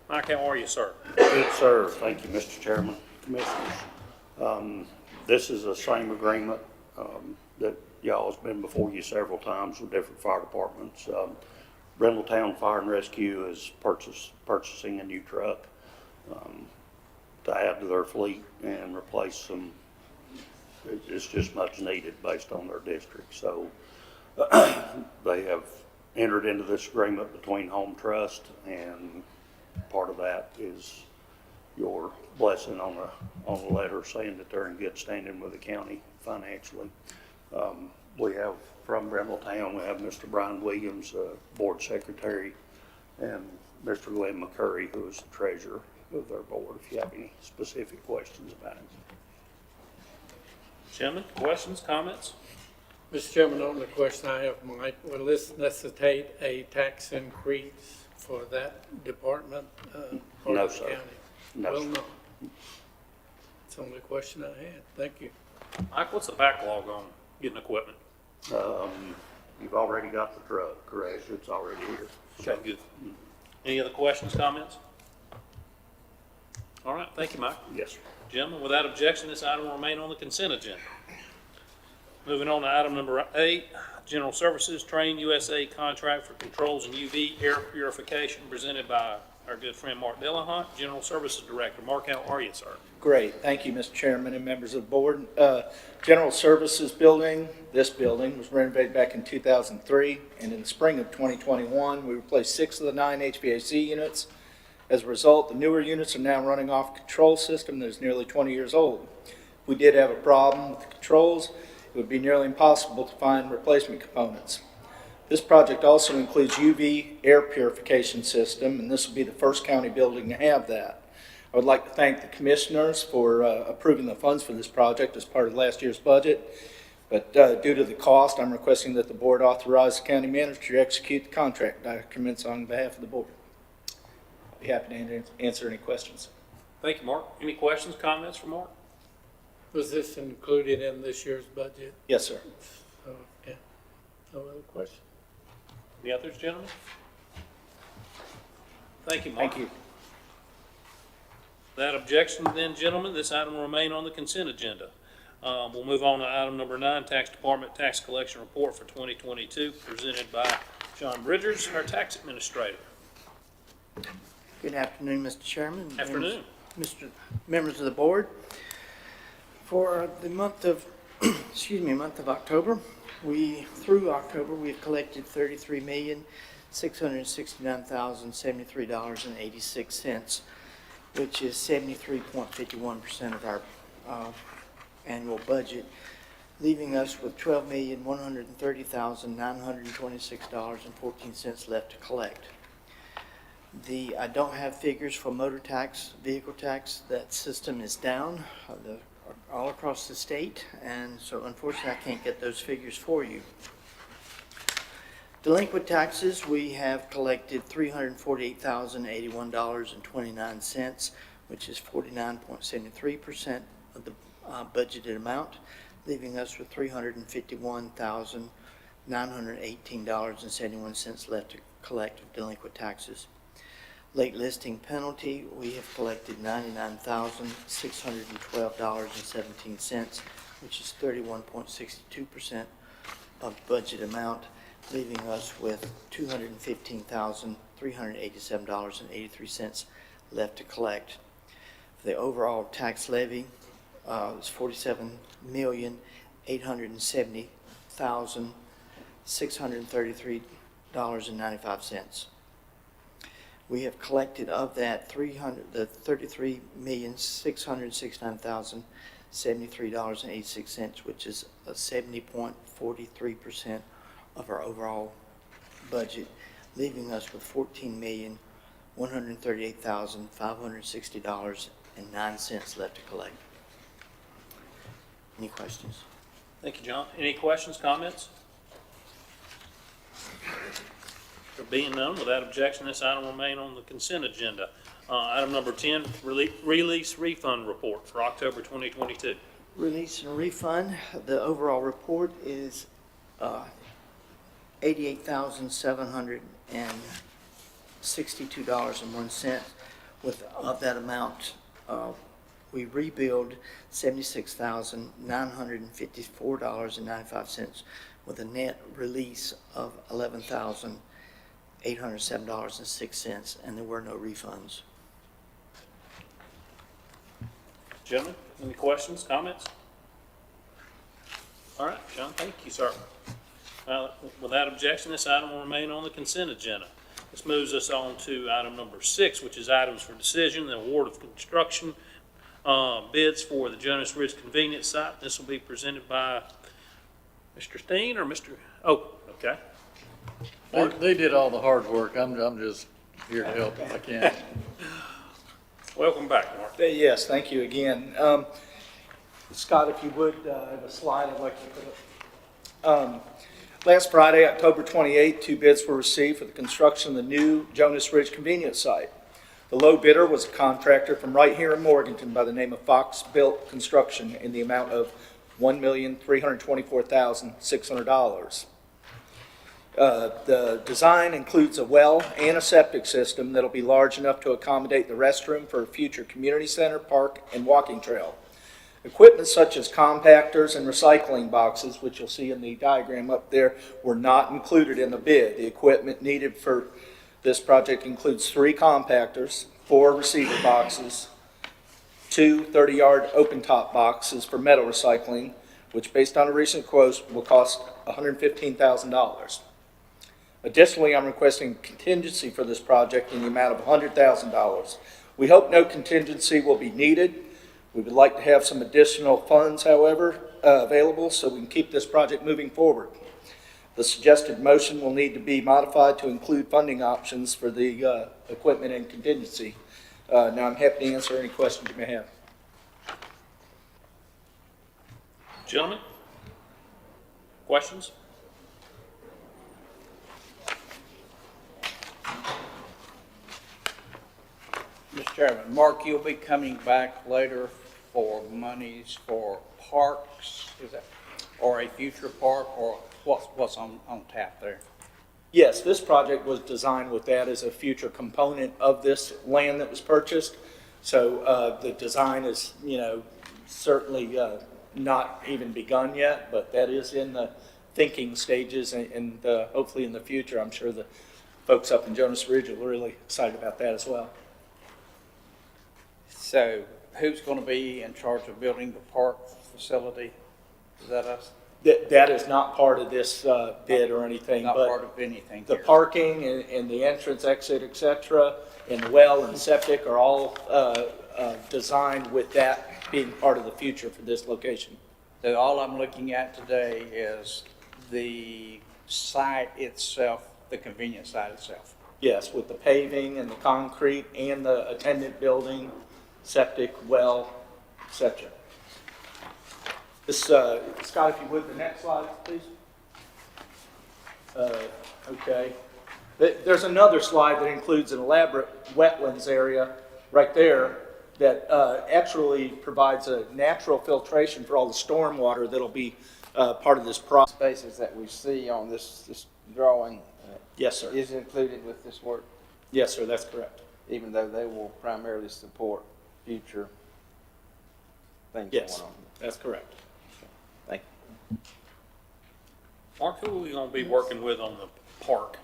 Mike, how are you, sir? Good, sir. Thank you, Mr. Chairman, Commissioners. This is the same agreement that y'all has been before you several times with different fire departments. Brindletown Fire and Rescue is purchasing a new truck to add to their fleet and replace some. It's just much needed based on their district. So they have entered into this agreement between Home Trust, and part of that is your blessing on the letter saying that they're in good standing with the county financially. We have from Brindletown, we have Mr. Brian Williams, board secretary, and Mr. Glenn McCurry, who is the treasurer of their board, if you have any specific questions about it. Gentlemen, questions, comments? Mr. Chairman, the only question I have, Mike, will this necessitate a tax increase for that department? Or No, the sir. county? No, Well, sir. no. That's the only question I had. Thank you. Mike, what's the backlog on getting equipment? You've already got the truck, correct? It's already here. Okay, good. Any other questions, comments? All right, thank you, Mike. Yes, sir. Gentlemen, without objection, this item will remain on the consent agenda. Moving on to item number 8, General Services Train USA contract for controls and UV air purification, presented by our good friend Mark Delahunt, General Services Director. Mark, how are you, sir? Great. Thank you, Mr. Chairman and members of the board. General Services building, this building was renovated back in 2003, and in the spring of 2021, we replaced 6 of the 9 HVAC units. As a result, the newer units are now running off a control system that is nearly 20 years old. If we did have a problem with the controls, it would be nearly impossible to find replacement components. This project also includes UV air purification system, and this will be the first county building to have that. I would like to thank the commissioners for approving the funds for this project as part of last year's budget. But due to the cost, I'm requesting that the board authorize the county manager to execute the contract documents on behalf of the board. I'll be happy to answer any questions. Thank you, Mark. Any questions, comments for Mark? Was this included in this year's budget? Yes, sir. So, yeah. No other question? Any others, gentlemen? Thank you, Mark. Thank you. Without objection, then, gentlemen, this item will remain on the consent agenda. We'll move on to item number 9, Tax Department Tax Collection Report for 2022, presented by John Bridgers, our tax administrator. Good afternoon, Mr. Chairman. Afternoon. Members of the board. For the month of, month of October, through October, we've collected $33,669,073.86, which is 73.51% of our annual budget, leaving us with $12,130,926.14 left to collect. I don't have figures for motor tax, vehicle tax. That system is down all across the state, and so unfortunately I can't get those figures for you. Delinquent taxes, we have collected $348,081.29, which is 49.73% of the budgeted amount, leaving us with $351,918.71 left to collect of delinquent taxes. Late listing penalty, we have collected $99,612.17, which is 31.62% of budget amount, leaving us with $215,387.83 left to collect. The overall tax levy is $47,870,633.95. We have collected of that $33,669,073.86, which is a 70.43% of our overall budget, leaving us with $14,138,560.09 left to collect. Any questions? Thank you, John. Any questions, comments? There being none, without objection, this item will remain on the consent agenda. Item number 10, release refund report for October 2022. Release and refund, the overall report is $88,762.01. Of that amount, we rebilled $76,954.95 with a net release of $11,807.06, and there were no refunds. Gentlemen, any questions, comments? All right, John, thank you, sir. Without objection, this item will remain on the consent agenda. This moves us on to item number 6, which is items for decision, the award of construction bids for the Jonas Ridge Convenience Site. This will be presented by Mr. Steen or Mr. Oh, okay. They did all the hard work. I'm just here to help if I can. Welcome back, Mark. Yes, thank you again. Scott, if you would, I have a slide I'd like to put up. Last Friday, October 28th, 2 bids were received for the construction of the new Jonas Ridge Convenience Site. The low bidder was a contractor from right here in Morganton by the name of Fox Built Construction in the amount of $1,324,600. The design includes a well and a septic system that'll be large enough to accommodate the restroom for a future community center, park, and walking trail. Equipment such as compactors and recycling boxes, which you'll see in the diagram up there, were not included in the bid. The equipment needed for this project includes 3 compactors, 4 receiver boxes, 2 30-yard open-top boxes for metal recycling, which based on a recent quote will cost $115,000. Additionally, I'm requesting contingency for this project in the amount of $100,000. We hope no contingency will be needed. We would like to have some additional funds, however, available so we can keep this project moving forward. The suggested motion will need to be modified to include funding options for the equipment and contingency. Now I'm happy to answer any questions you may have. Gentlemen, questions? Mr. Chairman, Mark, you'll be coming back later for monies for parks, is that, or a future park, or what's on tap there? Yes, this project was designed with that as a future component of this land that was purchased. So the design is, certainly not even begun yet, but that is in the thinking stages, and hopefully in the future, I'm sure the folks up in Jonas Ridge are really excited about that as well. So who's going to be in charge of building the park facility? Is that us? That is not part of this bid or anything. Not but part of anything the here. parking and the entrance, exit, et cetera, and the well and septic are all designed with that being part of the future for this location. So all I'm looking at today is the site itself, the convenience site itself. Yes, with the paving and the concrete and the attendant building, septic, well, et cetera. This, Scott, if you would, the next slide, please. Okay. There's another slide that includes an elaborate wetlands area right there that actually provides a natural filtration for all the storm water that'll be part of this process. Spaces that we see on this drawing Yes, sir. is included with this work. Yes, sir, that's correct. even though they will primarily support future things going Yes, on. that's correct. Thank you. Mark, who are we gonna be working with on the park?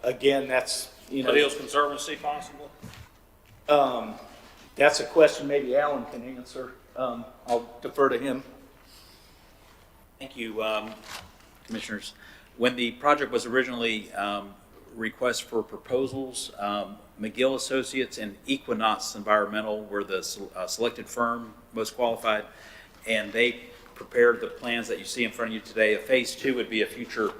Again, that's, Hills Conservancy possible? That's a question maybe Alan can answer. I'll defer to him. Thank you, Commissioners. When the project was originally request for proposals, McGill Associates and Equinox Environmental were the selected firm most qualified, and they prepared the plans that you see in front of you today. Phase 2 would be a future,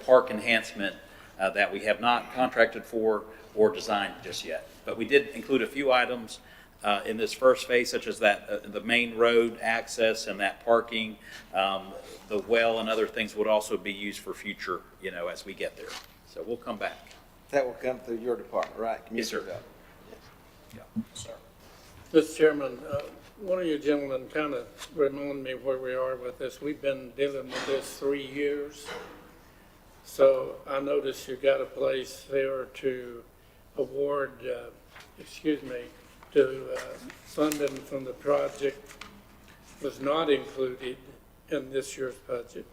park enhancement that we have not contracted for or designed just yet. But we did include a few items in this first phase, such as that the main road access and that parking, the well and other things would also be used for future, as we get there. So we'll come back. That will come through your department, right? Yes, sir. Community Development. Yes, sir. Mr. Chairman, one of you gentlemen kind of reminded me where we are with this. We've been dealing with this 3 years. So I noticed you got a place there to award, funding from the project was not included in this year's budget.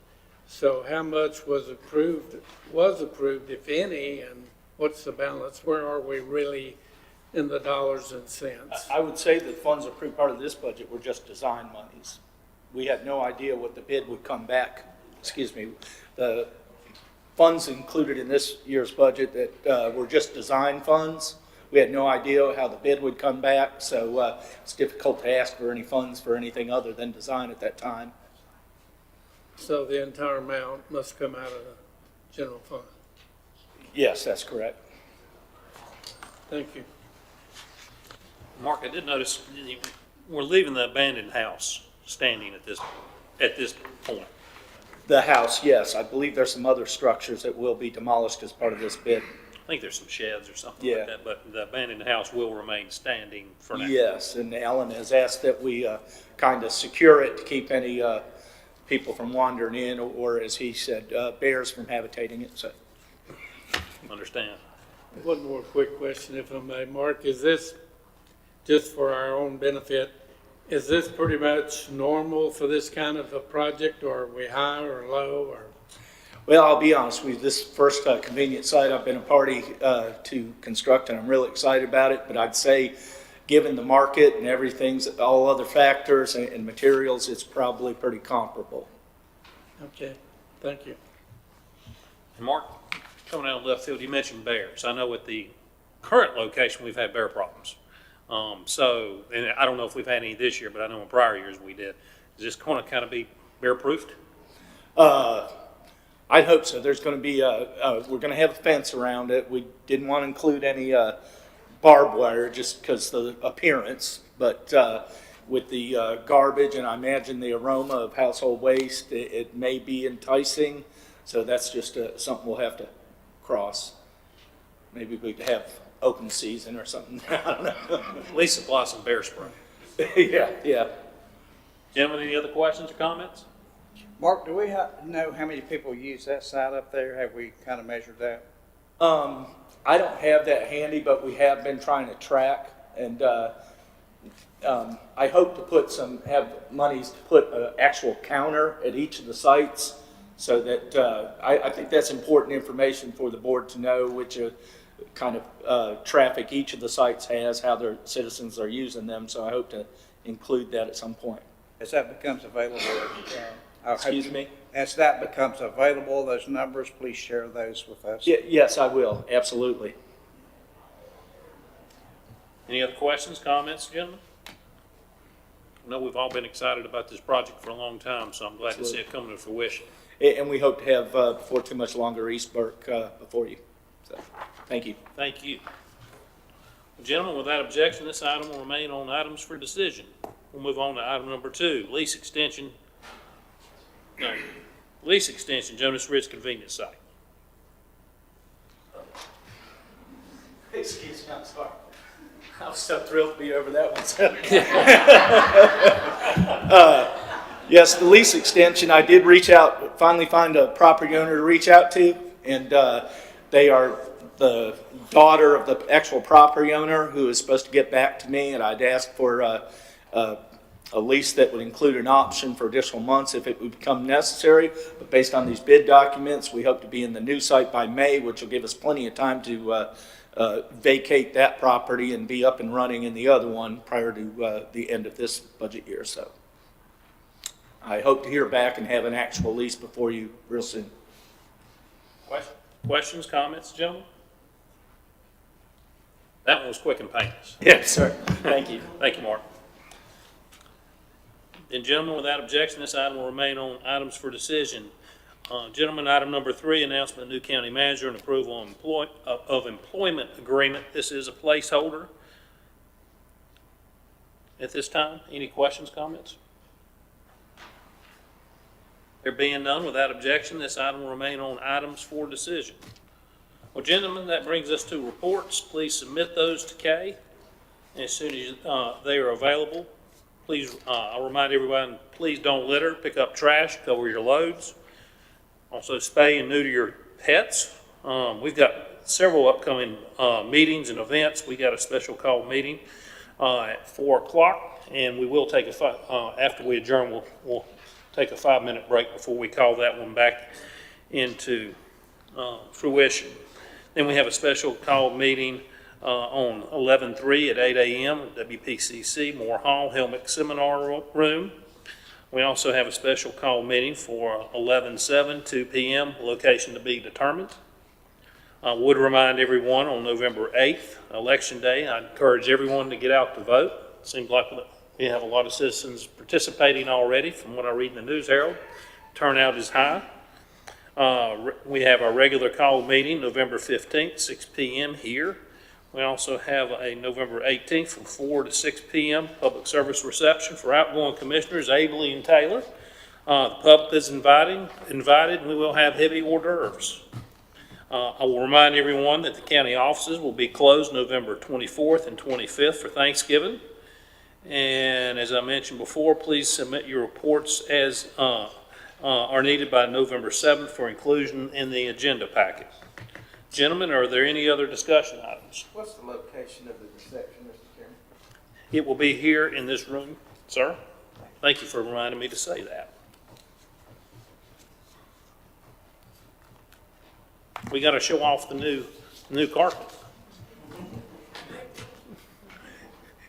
So how much was approved, if any, and what's the balance? Where are we really in the dollars and cents? I would say the funds approved part of this budget were just design monies. We had no idea what the bid would come back, the funds included in this year's budget that were just design funds. We had no idea how the bid would come back, so it's difficult to ask for any funds for anything other than design at that time. So the entire amount must come out of the general fund. Yes, that's correct. Thank you. Mark, I did notice we're leaving the abandoned house standing at this point. The house, yes. I believe there's some other structures that will be demolished as part of this bid. I think there's some sheds or something Yeah. like that, but the abandoned house will remain standing for now. Yes, and Alan has asked that we kind of secure it to keep any people from wandering in, or as he said, bears from habitating it, so. Understand. One more quick question, if I may. Mark, is this, just for our own benefit, is this pretty much normal for this kind of a project, or are we high or low, or? Well, I'll be honest with you, this first convenience site I've been a party to construct, and I'm really excited about it, but I'd say, given the market and everything, all other factors and materials, it's probably pretty comparable. Okay, thank you. And Mark, coming out of left field, you mentioned bears. I know at the current location, we've had bear problems. And I don't know if we've had any this year, but I know in prior years we did. Is this going to kind of be bear-proofed? I'd hope so. There's going to be we're going to have a fence around it. We didn't want to include any barbed wire just because the appearance, but with the garbage and I imagine the aroma of household waste, it may be enticing. So that's just something we'll have to cross. Maybe we could have open season or something. I don't know. At least supply some bear spray. Yeah. Gentlemen, any other questions or comments? Mark, do we know how many people use that site up there? Have we kind of measured that? I don't have that handy, but we have been trying to track, and I hope to have monies to put an actual counter at each of the sites, so that I think that's important information for the board to know, which kind of traffic each of the sites has, how their citizens are using them. So I hope to include that at some point. As that becomes available, Excuse me? As that becomes available, those numbers, please share those with us. Yes, I will. Absolutely. Any other questions, comments, gentlemen? I know we've all been excited about this project for a long time, so I'm glad to see it come to fruition. And we hope to have, before too much longer, East Burke before you. So, thank you. Thank you. Gentlemen, without objection, this item will remain on items for decision. We'll move on to item number 2, lease extension, Jonas Ridge Convenience Site. Excuse me, I'm sorry. I was so thrilled to be over that one. Yes, the lease extension, I did reach out, finally find a property owner to reach out to, and they are the daughter of the actual property owner who is supposed to get back to me, and I'd asked for a lease that would include an option for additional months if it would become necessary. But based on these bid documents, we hope to be in the new site by May, which will give us plenty of time to vacate that property and be up and running in the other one prior to the end of this budget year. So I hope to hear back and have an actual lease before you real soon. Questions, comments, gentlemen? That one was quick and painless. Yes, sir. Thank you. Thank you, Mark. And gentlemen, without objection, this item will remain on items for decision. Gentlemen, item number 3, announcement of new county manager and approval of employment agreement. This is a placeholder at this time. Any questions, comments? There being none, without objection, this item will remain on items for decision. Well, gentlemen, that brings us to reports. Please submit those to Kay as soon as they are available. Please, I'll remind everyone, please don't litter, pick up trash, cover your loads. Also, spay and neuter your pets. We've got several upcoming meetings and events. We got a special call meeting at 4 o'clock, and we will take after we adjourn, we'll take a 5-minute break before we call that one back into fruition. Then we have a special call meeting on 11/3 at 8 a.m. at WPCC, Moore Hall, Helmick Seminar Room. We also have a special call meeting for 11/7, 2 p.m., location to be determined. I would remind everyone on November 8th, Election Day, I encourage everyone to get out to vote. It seems like we have a lot of citizens participating already from what I read in the News Herald. Turnout is high. We have our regular call meeting November 15th, 6 p.m. here. We also have a November 18th from 4 to 6 p.m. public service reception for outgoing commissioners Abley and Taylor. The public is invited, and we will have heavy hors d'oeuvres. I will remind everyone that the county offices will be closed November 24th and 25th for Thanksgiving. And as I mentioned before, please submit your reports as are needed by November 7th for inclusion in the agenda packet. Gentlemen, are there any other discussion items? What's the location of the reception, Mr. Chairman? It will be here in this room, sir. Thank you for reminding me to say that. We got to show off the new carpet.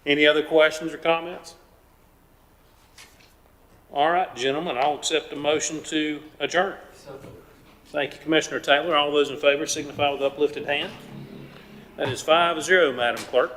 Any other questions or comments? All right, gentlemen, I'll accept a motion to adjourn. Thank you, Commissioner Taylor. All those in favor signify with uplifted hand. That is 5-0, Madam Clerk.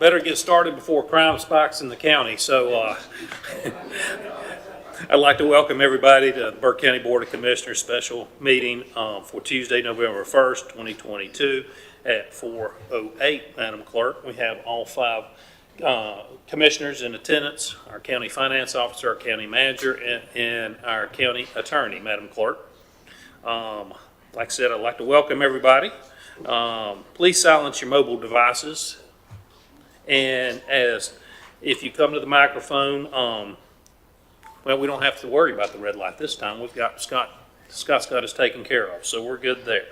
better get started before crime spikes in the county. So I'd like to welcome everybody to the Burke County Board of Commissioners special meeting for Tuesday, November 1st, 2022 at 4:08. Madam Clerk, we have all 5 commissioners in attendance, our county finance officer, our county manager, and our county attorney. Madam Clerk, like I said, I'd like to welcome everybody. Please silence your mobile devices. And if you come to the microphone, well, we don't have to worry about the red light this time. We've got Scott's got us taken care of, so we're good there.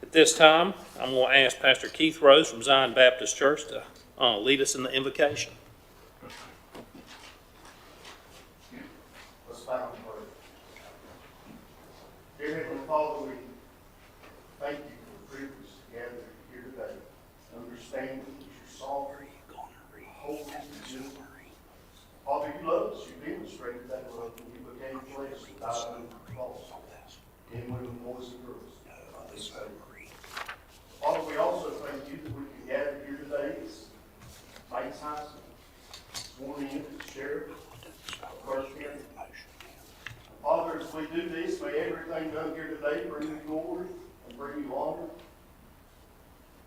At this time, I'm going to ask Pastor Keith Rose from Zion Baptist Church to lead us in the invocation. Let's bow and pray. Dear Heavenly Father, we thank you for the privilege to gather here today, understanding that you're sovereign, holy, and just. Father, you love us. You demonstrated that love when you became flesh and died on the cross. Men, women, boys, and girls. Father, we also thank you that we can gather here today as Mike Tyson, sworn in as sheriff of Burke County. Father, as we do this, may everything done here today bring you glory and bring you honor.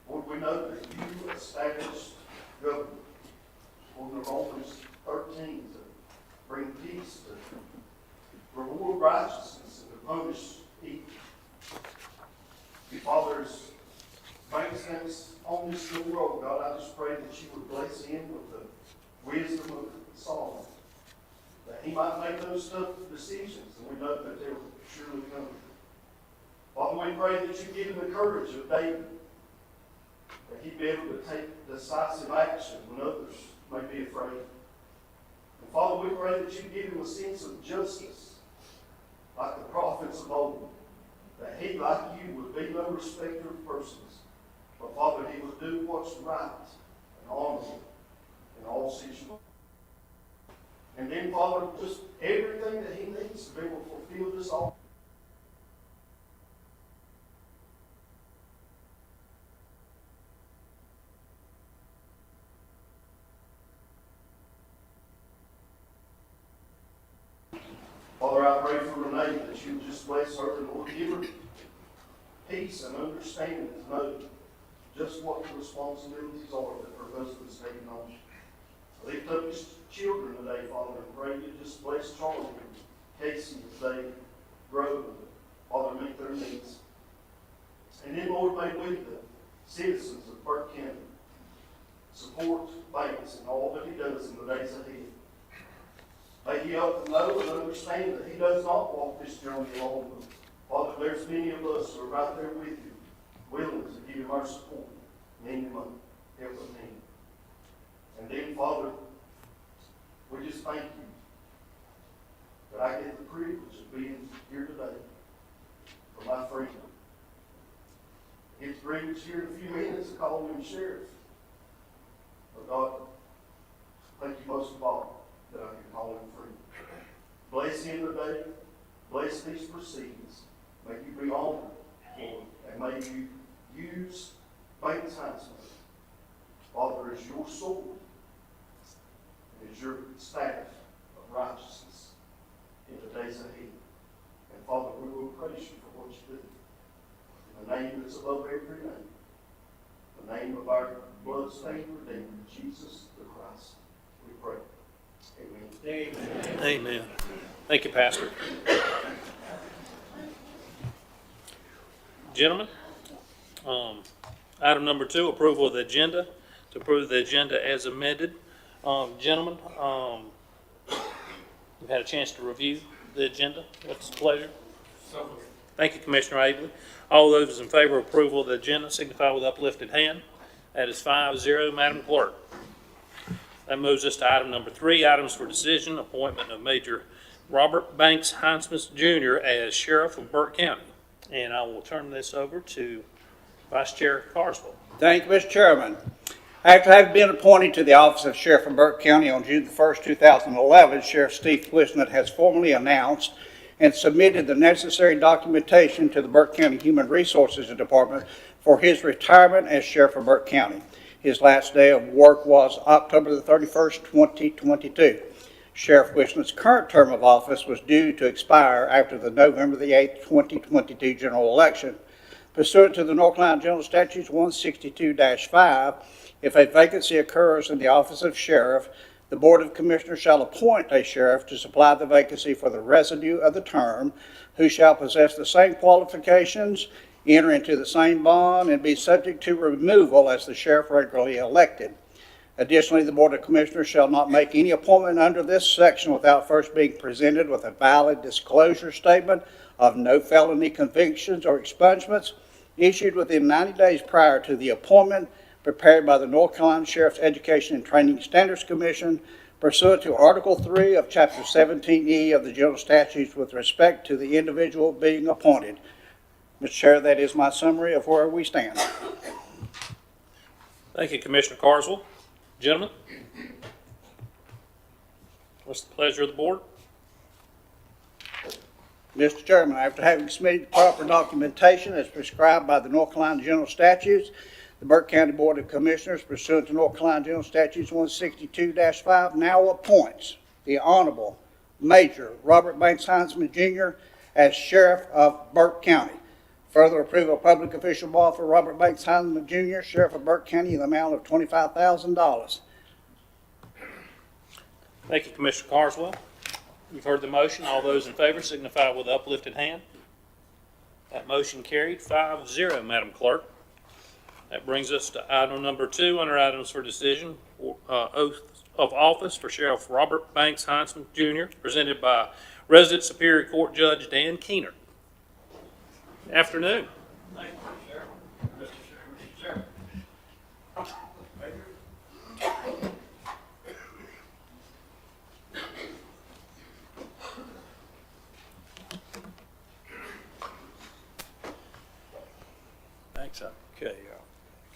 Lord, we know that you established government on the Romans 13 to bring peace, to reward righteousness, and to punish evil. Father, as bank stands on this new road, God, I just pray that you would bless him with the wisdom of Solomon, that he might make those tough decisions, and we know that they will surely come. Father, we pray that you give him the courage of David, that he'd be able to take decisive action when others may be afraid. And Father, we pray that you give him a sense of justice, like the prophets of old, that he, like you, would be no respecter of persons, but Father, he would do what's right and honorable in all situations. And then, Father, just everything that he needs to be able to fulfill this all. Father, I pray for Renee that you just bless her and Lord, give her peace and understanding to know just what the responsibilities are that her husband's taking on. I lift up his children today, Father, and pray you just bless Charlie and Casey as they grow and, Father, meet their needs. And then, Lord, may we, the citizens of Burke County, support Banks and all that he does in the days ahead. May he help to know and understand that he does not walk this journey alone. Father, there's many of us who are right there with you, willing to give him our support, need him up, help him in. And then, Father, we just thank you that I get the privilege of being here today for my freedom. I get the privilege here in a few minutes to call him sheriff. But God, thank you most of all that I can call him free. Bless him today. Bless these proceedings. May you be honored, Lord, and may you use Bank Tyson, Father, as your sword, as your staff of righteousness in the days ahead. And Father, we will praise you for what you do. In the name that's above every name, the name of our blood-stained Redeemer, Jesus the Christ, we pray. Amen. Amen. Amen. Thank you, Pastor. Gentlemen, item number 2, approval of the agenda. To approve the agenda as amended. Gentlemen, you've had a chance to review the agenda. What's the pleasure? Thank you, Commissioner Abley. All those in favor of approval of the agenda signify with uplifted hand. That is 5-0, Madam Clerk. That moves us to item number 3, items for decision, appointment of Major Robert Banks Hinesmith Jr. as Sheriff of Burke County. And I will turn this over to Vice Chair Carswell. Thank you, Mr. Chairman. After having been appointed to the office of Sheriff of Burke County on June 1st, 2011, Sheriff Steve Quisnett has formally announced and submitted the necessary documentation to the Burke County Human Resources Department for his retirement as Sheriff of Burke County. His last day of work was October the 31st, 2022. Sheriff Whistler's current term of office was due to expire after the November the 8th, 2022 general election. Pursuant to the North Carolina General Statutes 162-5, if a vacancy occurs in the office of sheriff, the Board of Commissioners shall appoint a sheriff to supply the vacancy for the residue of the term, who shall possess the same qualifications, enter into the same bond, and be subject to removal as the sheriff regularly elected. Additionally, the Board of Commissioners shall not make any appointment under this section without first being presented with a valid disclosure statement of no felony convictions or expungements issued within 90 days prior to the appointment, prepared by the North Carolina Sheriff's Education and Training Standards Commission pursuant to Article 3 of Chapter 17E of the General Statutes with respect to the individual being appointed. Mr. Chair, that is my summary of where we stand. Thank you, Commissioner Carswell. Gentlemen, what's the pleasure of the board? Mr. Chairman, after having submitted proper documentation as prescribed by the North Carolina General Statutes, the Burke County Board of Commissioners pursuant to North Carolina General Statutes 162-5 now appoints the Honorable Major Robert Banks Heinzman Jr. as Sheriff of Burke County. Further approval of public official bond for Robert Banks Heinzman Jr., Sheriff of Burke County, in the amount of $25,000. Thank you, Commissioner Carswell. You've heard the motion. All those in favor signify with uplifted hand. That motion carried 5-0, Madam Clerk. That brings us to item number 2 under items for decision, oath of office for Sheriff Robert Banks Heinzman Jr., presented by Resident Superior Court Judge Dan Keener. Afternoon. Thank you, Sheriff. Mr. Sheriff. Thanks.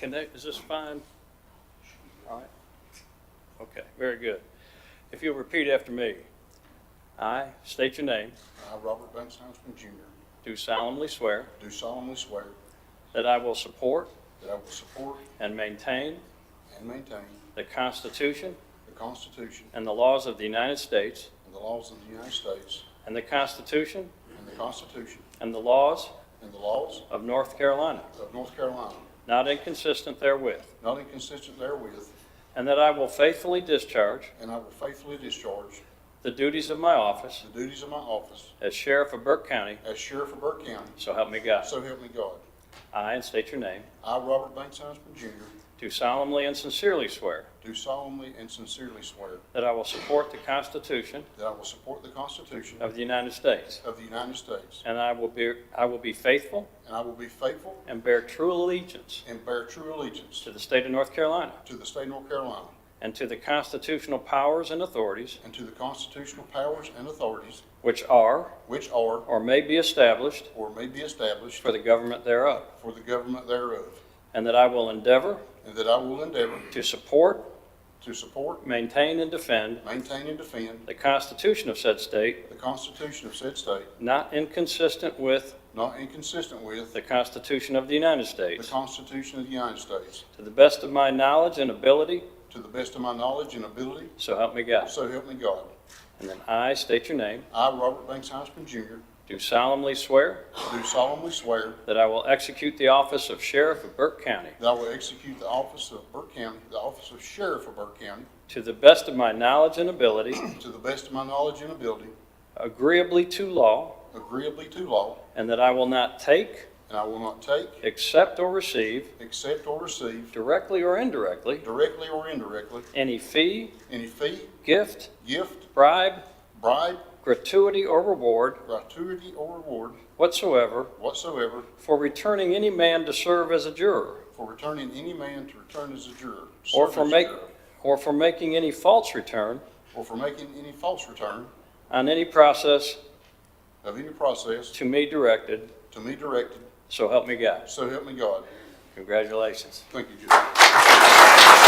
Okay. Is this fine? All right. Okay. Very good. If you'll repeat after me. I state your name. I, Robert Banks Heinzman Jr., Do solemnly swear do solemnly swear that I will support that I will support and maintain and maintain the Constitution the Constitution and the laws of the United States and the laws of the United States and the Constitution and the Constitution and the laws and the laws of North Carolina, of North Carolina, not inconsistent therewith, not inconsistent therewith, and that I will faithfully discharge and I will faithfully discharge the duties of my office the duties of my office as Sheriff of Burke County, as Sheriff of Burke County. so help me God. So help me God. I, and state your name, I, Robert Banks Heinzman Jr., do solemnly and sincerely swear do solemnly and sincerely swear that I will support the Constitution that I will support the Constitution of the United States, of the United States, and I will be faithful and I will be faithful and bear true allegiance and bear true allegiance to the state of North Carolina to the state of North Carolina and to the constitutional powers and authorities and to the constitutional powers and authorities which are which are or may be established or may be established for the government thereof, for the government thereof, and that I will endeavor and that I will endeavor to support, to maintain, and defend maintain, and defend the Constitution of said state, the Constitution of said state, not inconsistent with not inconsistent with the Constitution of the United the States, Constitution of the United States, to the best of my knowledge and ability, to the best of my knowledge and ability, so help me God. so help me God. And then I state your name, I, Robert Banks Heinzman Jr., do solemnly swear do solemnly swear that I will execute the office of Sheriff of Burke County that I will execute the office of Burke County, the office of Sheriff of Burke County, to the best of my knowledge and ability, to the best of my knowledge and ability, agreeably to law, agreeably to law, and that I will not take, and I will not take, accept, or receive, accept, or receive, directly or indirectly, directly or indirectly, any fee, any fee, gift, gift, bribe, bribe, gratuity, or reward gratuity, or reward whatsoever whatsoever for returning any man to serve as a juror, for returning any man to return as a juror, or serve for as a make, juror, or for making any false return or for making any false return on any process of any process to me directed, to me directed, so help me God. so help me God. Congratulations. Thank you, Judge.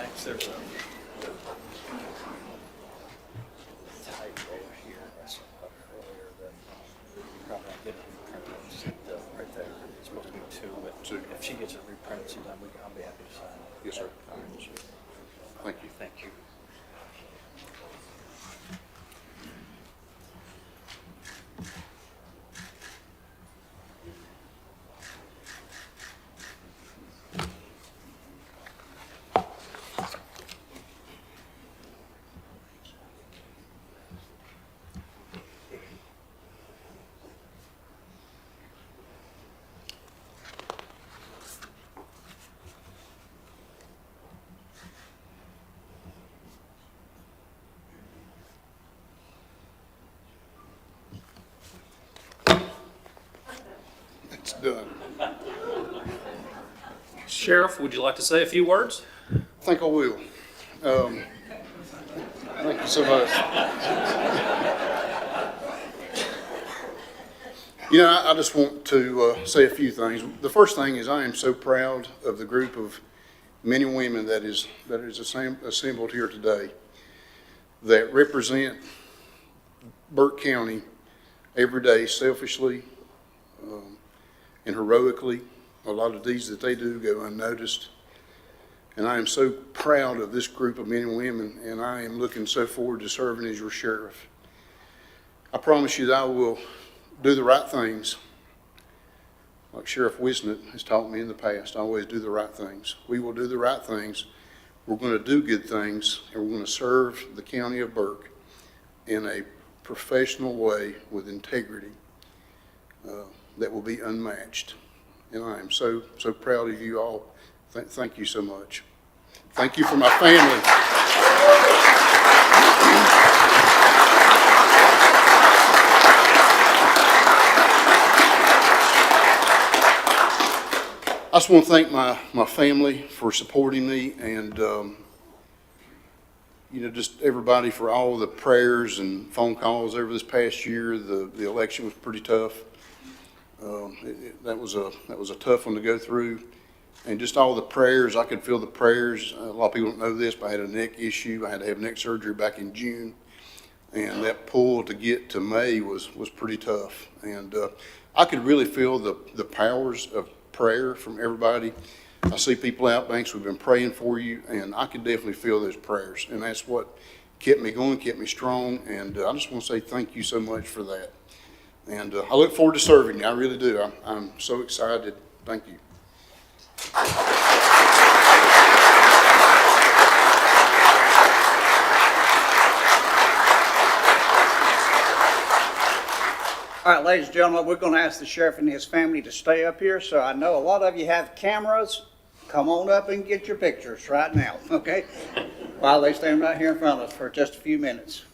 Thanks. There's a type over here. I saw earlier that you probably not get it reprinted. Right there. It's supposed to be two, but if she gets it reprinted sometime, I'll be happy to sign it. Yes, sir. Thank you. Thank you. It's done. Sheriff, would you like to say a few words? I think I will. Thank you so much. You know, I just want to say a few things. The first thing is I am so proud of the group of men and women that is assembled here today that represent Burke County every day selfishly and heroically. A lot of deeds that they do go unnoticed. And I am so proud of this group of men and women, and I am looking so forward to serving as your sheriff. I promise you that I will do the right things. Like Sheriff Wisnett has taught me in the past, I always do the right things. We will do the right things. We're going to do good things, and we're going to serve the county of Burke in a professional way with integrity that will be unmatched. And I am so proud of you all. Thank you so much. Thank you for my family. I just want to thank my family for supporting me, and you know, just everybody for all the prayers and phone calls over this past year. The election was pretty tough. That was a tough one to go through, and just all the prayers. I could feel the prayers. A lot of people don't know this, but I had a neck issue. I had to have neck surgery back in June, and that pull to get to May was pretty tough. And I could really feel the powers of prayer from everybody. I see people out, Banks, we've been praying for you, and I could definitely feel those prayers, and that's what kept me going, kept me strong. And I just want to say thank you so much for that. And I look forward to serving you. I really do. I'm so excited. Thank you. All right, ladies and gentlemen, we're going to ask the sheriff and his family to stay up here. So I know a lot of you have cameras. Come on up and get your pictures right now, okay? While they stand right here in front of us for just a few minutes.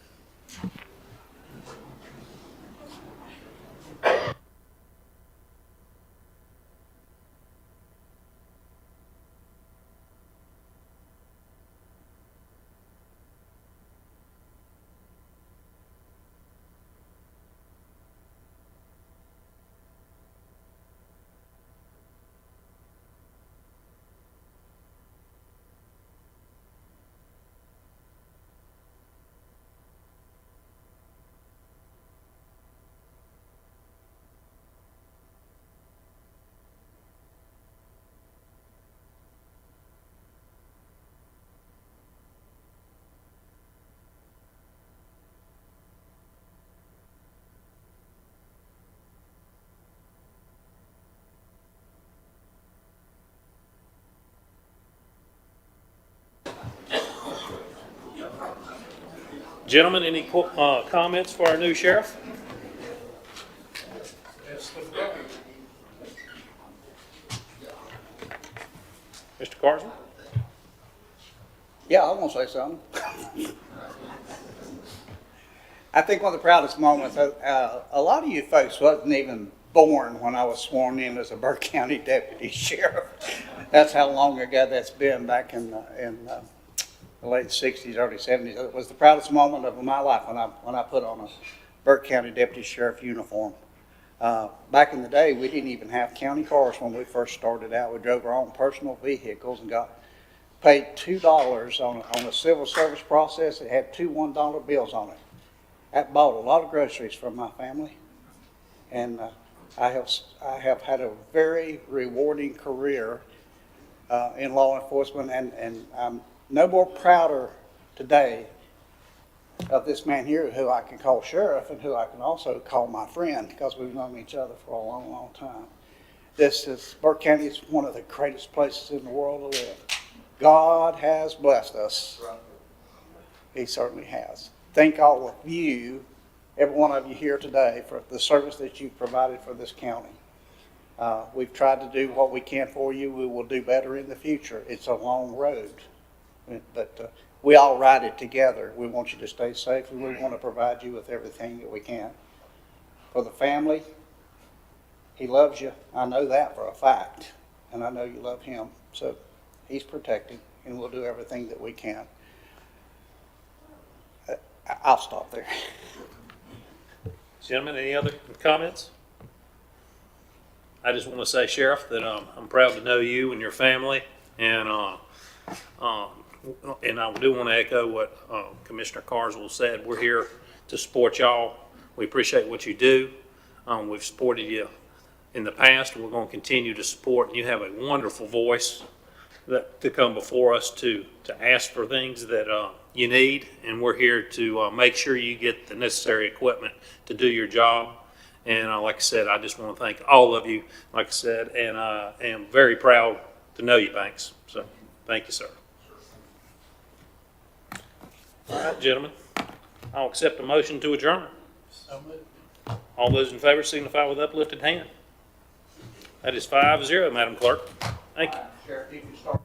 Gentlemen, any comments for our new sheriff? Mr. Carson? Yeah, I want to say something. I think one of the proudest moments, a lot of you folks wasn't even born when I was sworn in as a Burke County Deputy Sheriff. That's how long ago that's been, back in the late 60s, early 70s. It was the proudest moment of my life when I put on a Burke County Deputy Sheriff uniform. Back in the day, we didn't even have county cars when we first started out. We drove our own personal vehicles and got paid $2 on a civil service process. It had two $1 bills on it. That bought a lot of groceries for my family. And I have had a very rewarding career in law enforcement, and I'm no more prouder today of this man here who I can call sheriff and who I can also call my friend because we've known each other for a long, long time. Burke County is one of the greatest places in the world to live. God has blessed us. He certainly has. Thank all of you, every one of you here today, for the service that you've provided for this county. We've tried to do what we can for you. We will do better in the future. It's a long road, but we all ride it together. We want you to stay safe, and we want to provide you with everything that we can. For the family, he loves you. I know that for a fact, and I know you love him. So he's protected, and we'll do everything that we can. I'll stop there. Gentlemen, any other comments? I just want to say, Sheriff, that I'm proud to know you and your family, and I do want to echo what Commissioner Carswell said. We're here to support y'all. We appreciate what you do. We've supported you in the past, and we're going to continue to support. You have a wonderful voice to come before us to ask for things that you need, and we're here to make sure you get the necessary equipment to do your job. And like I said, I just want to thank all of you, like I said, and I am very proud to know you, Banks. So thank you, sir. All right, gentlemen, I'll accept a motion to adjourn. All those in favor signify with uplifted hand. That is 5-0, Madam Clerk. Thank you. Sheriff, you can start.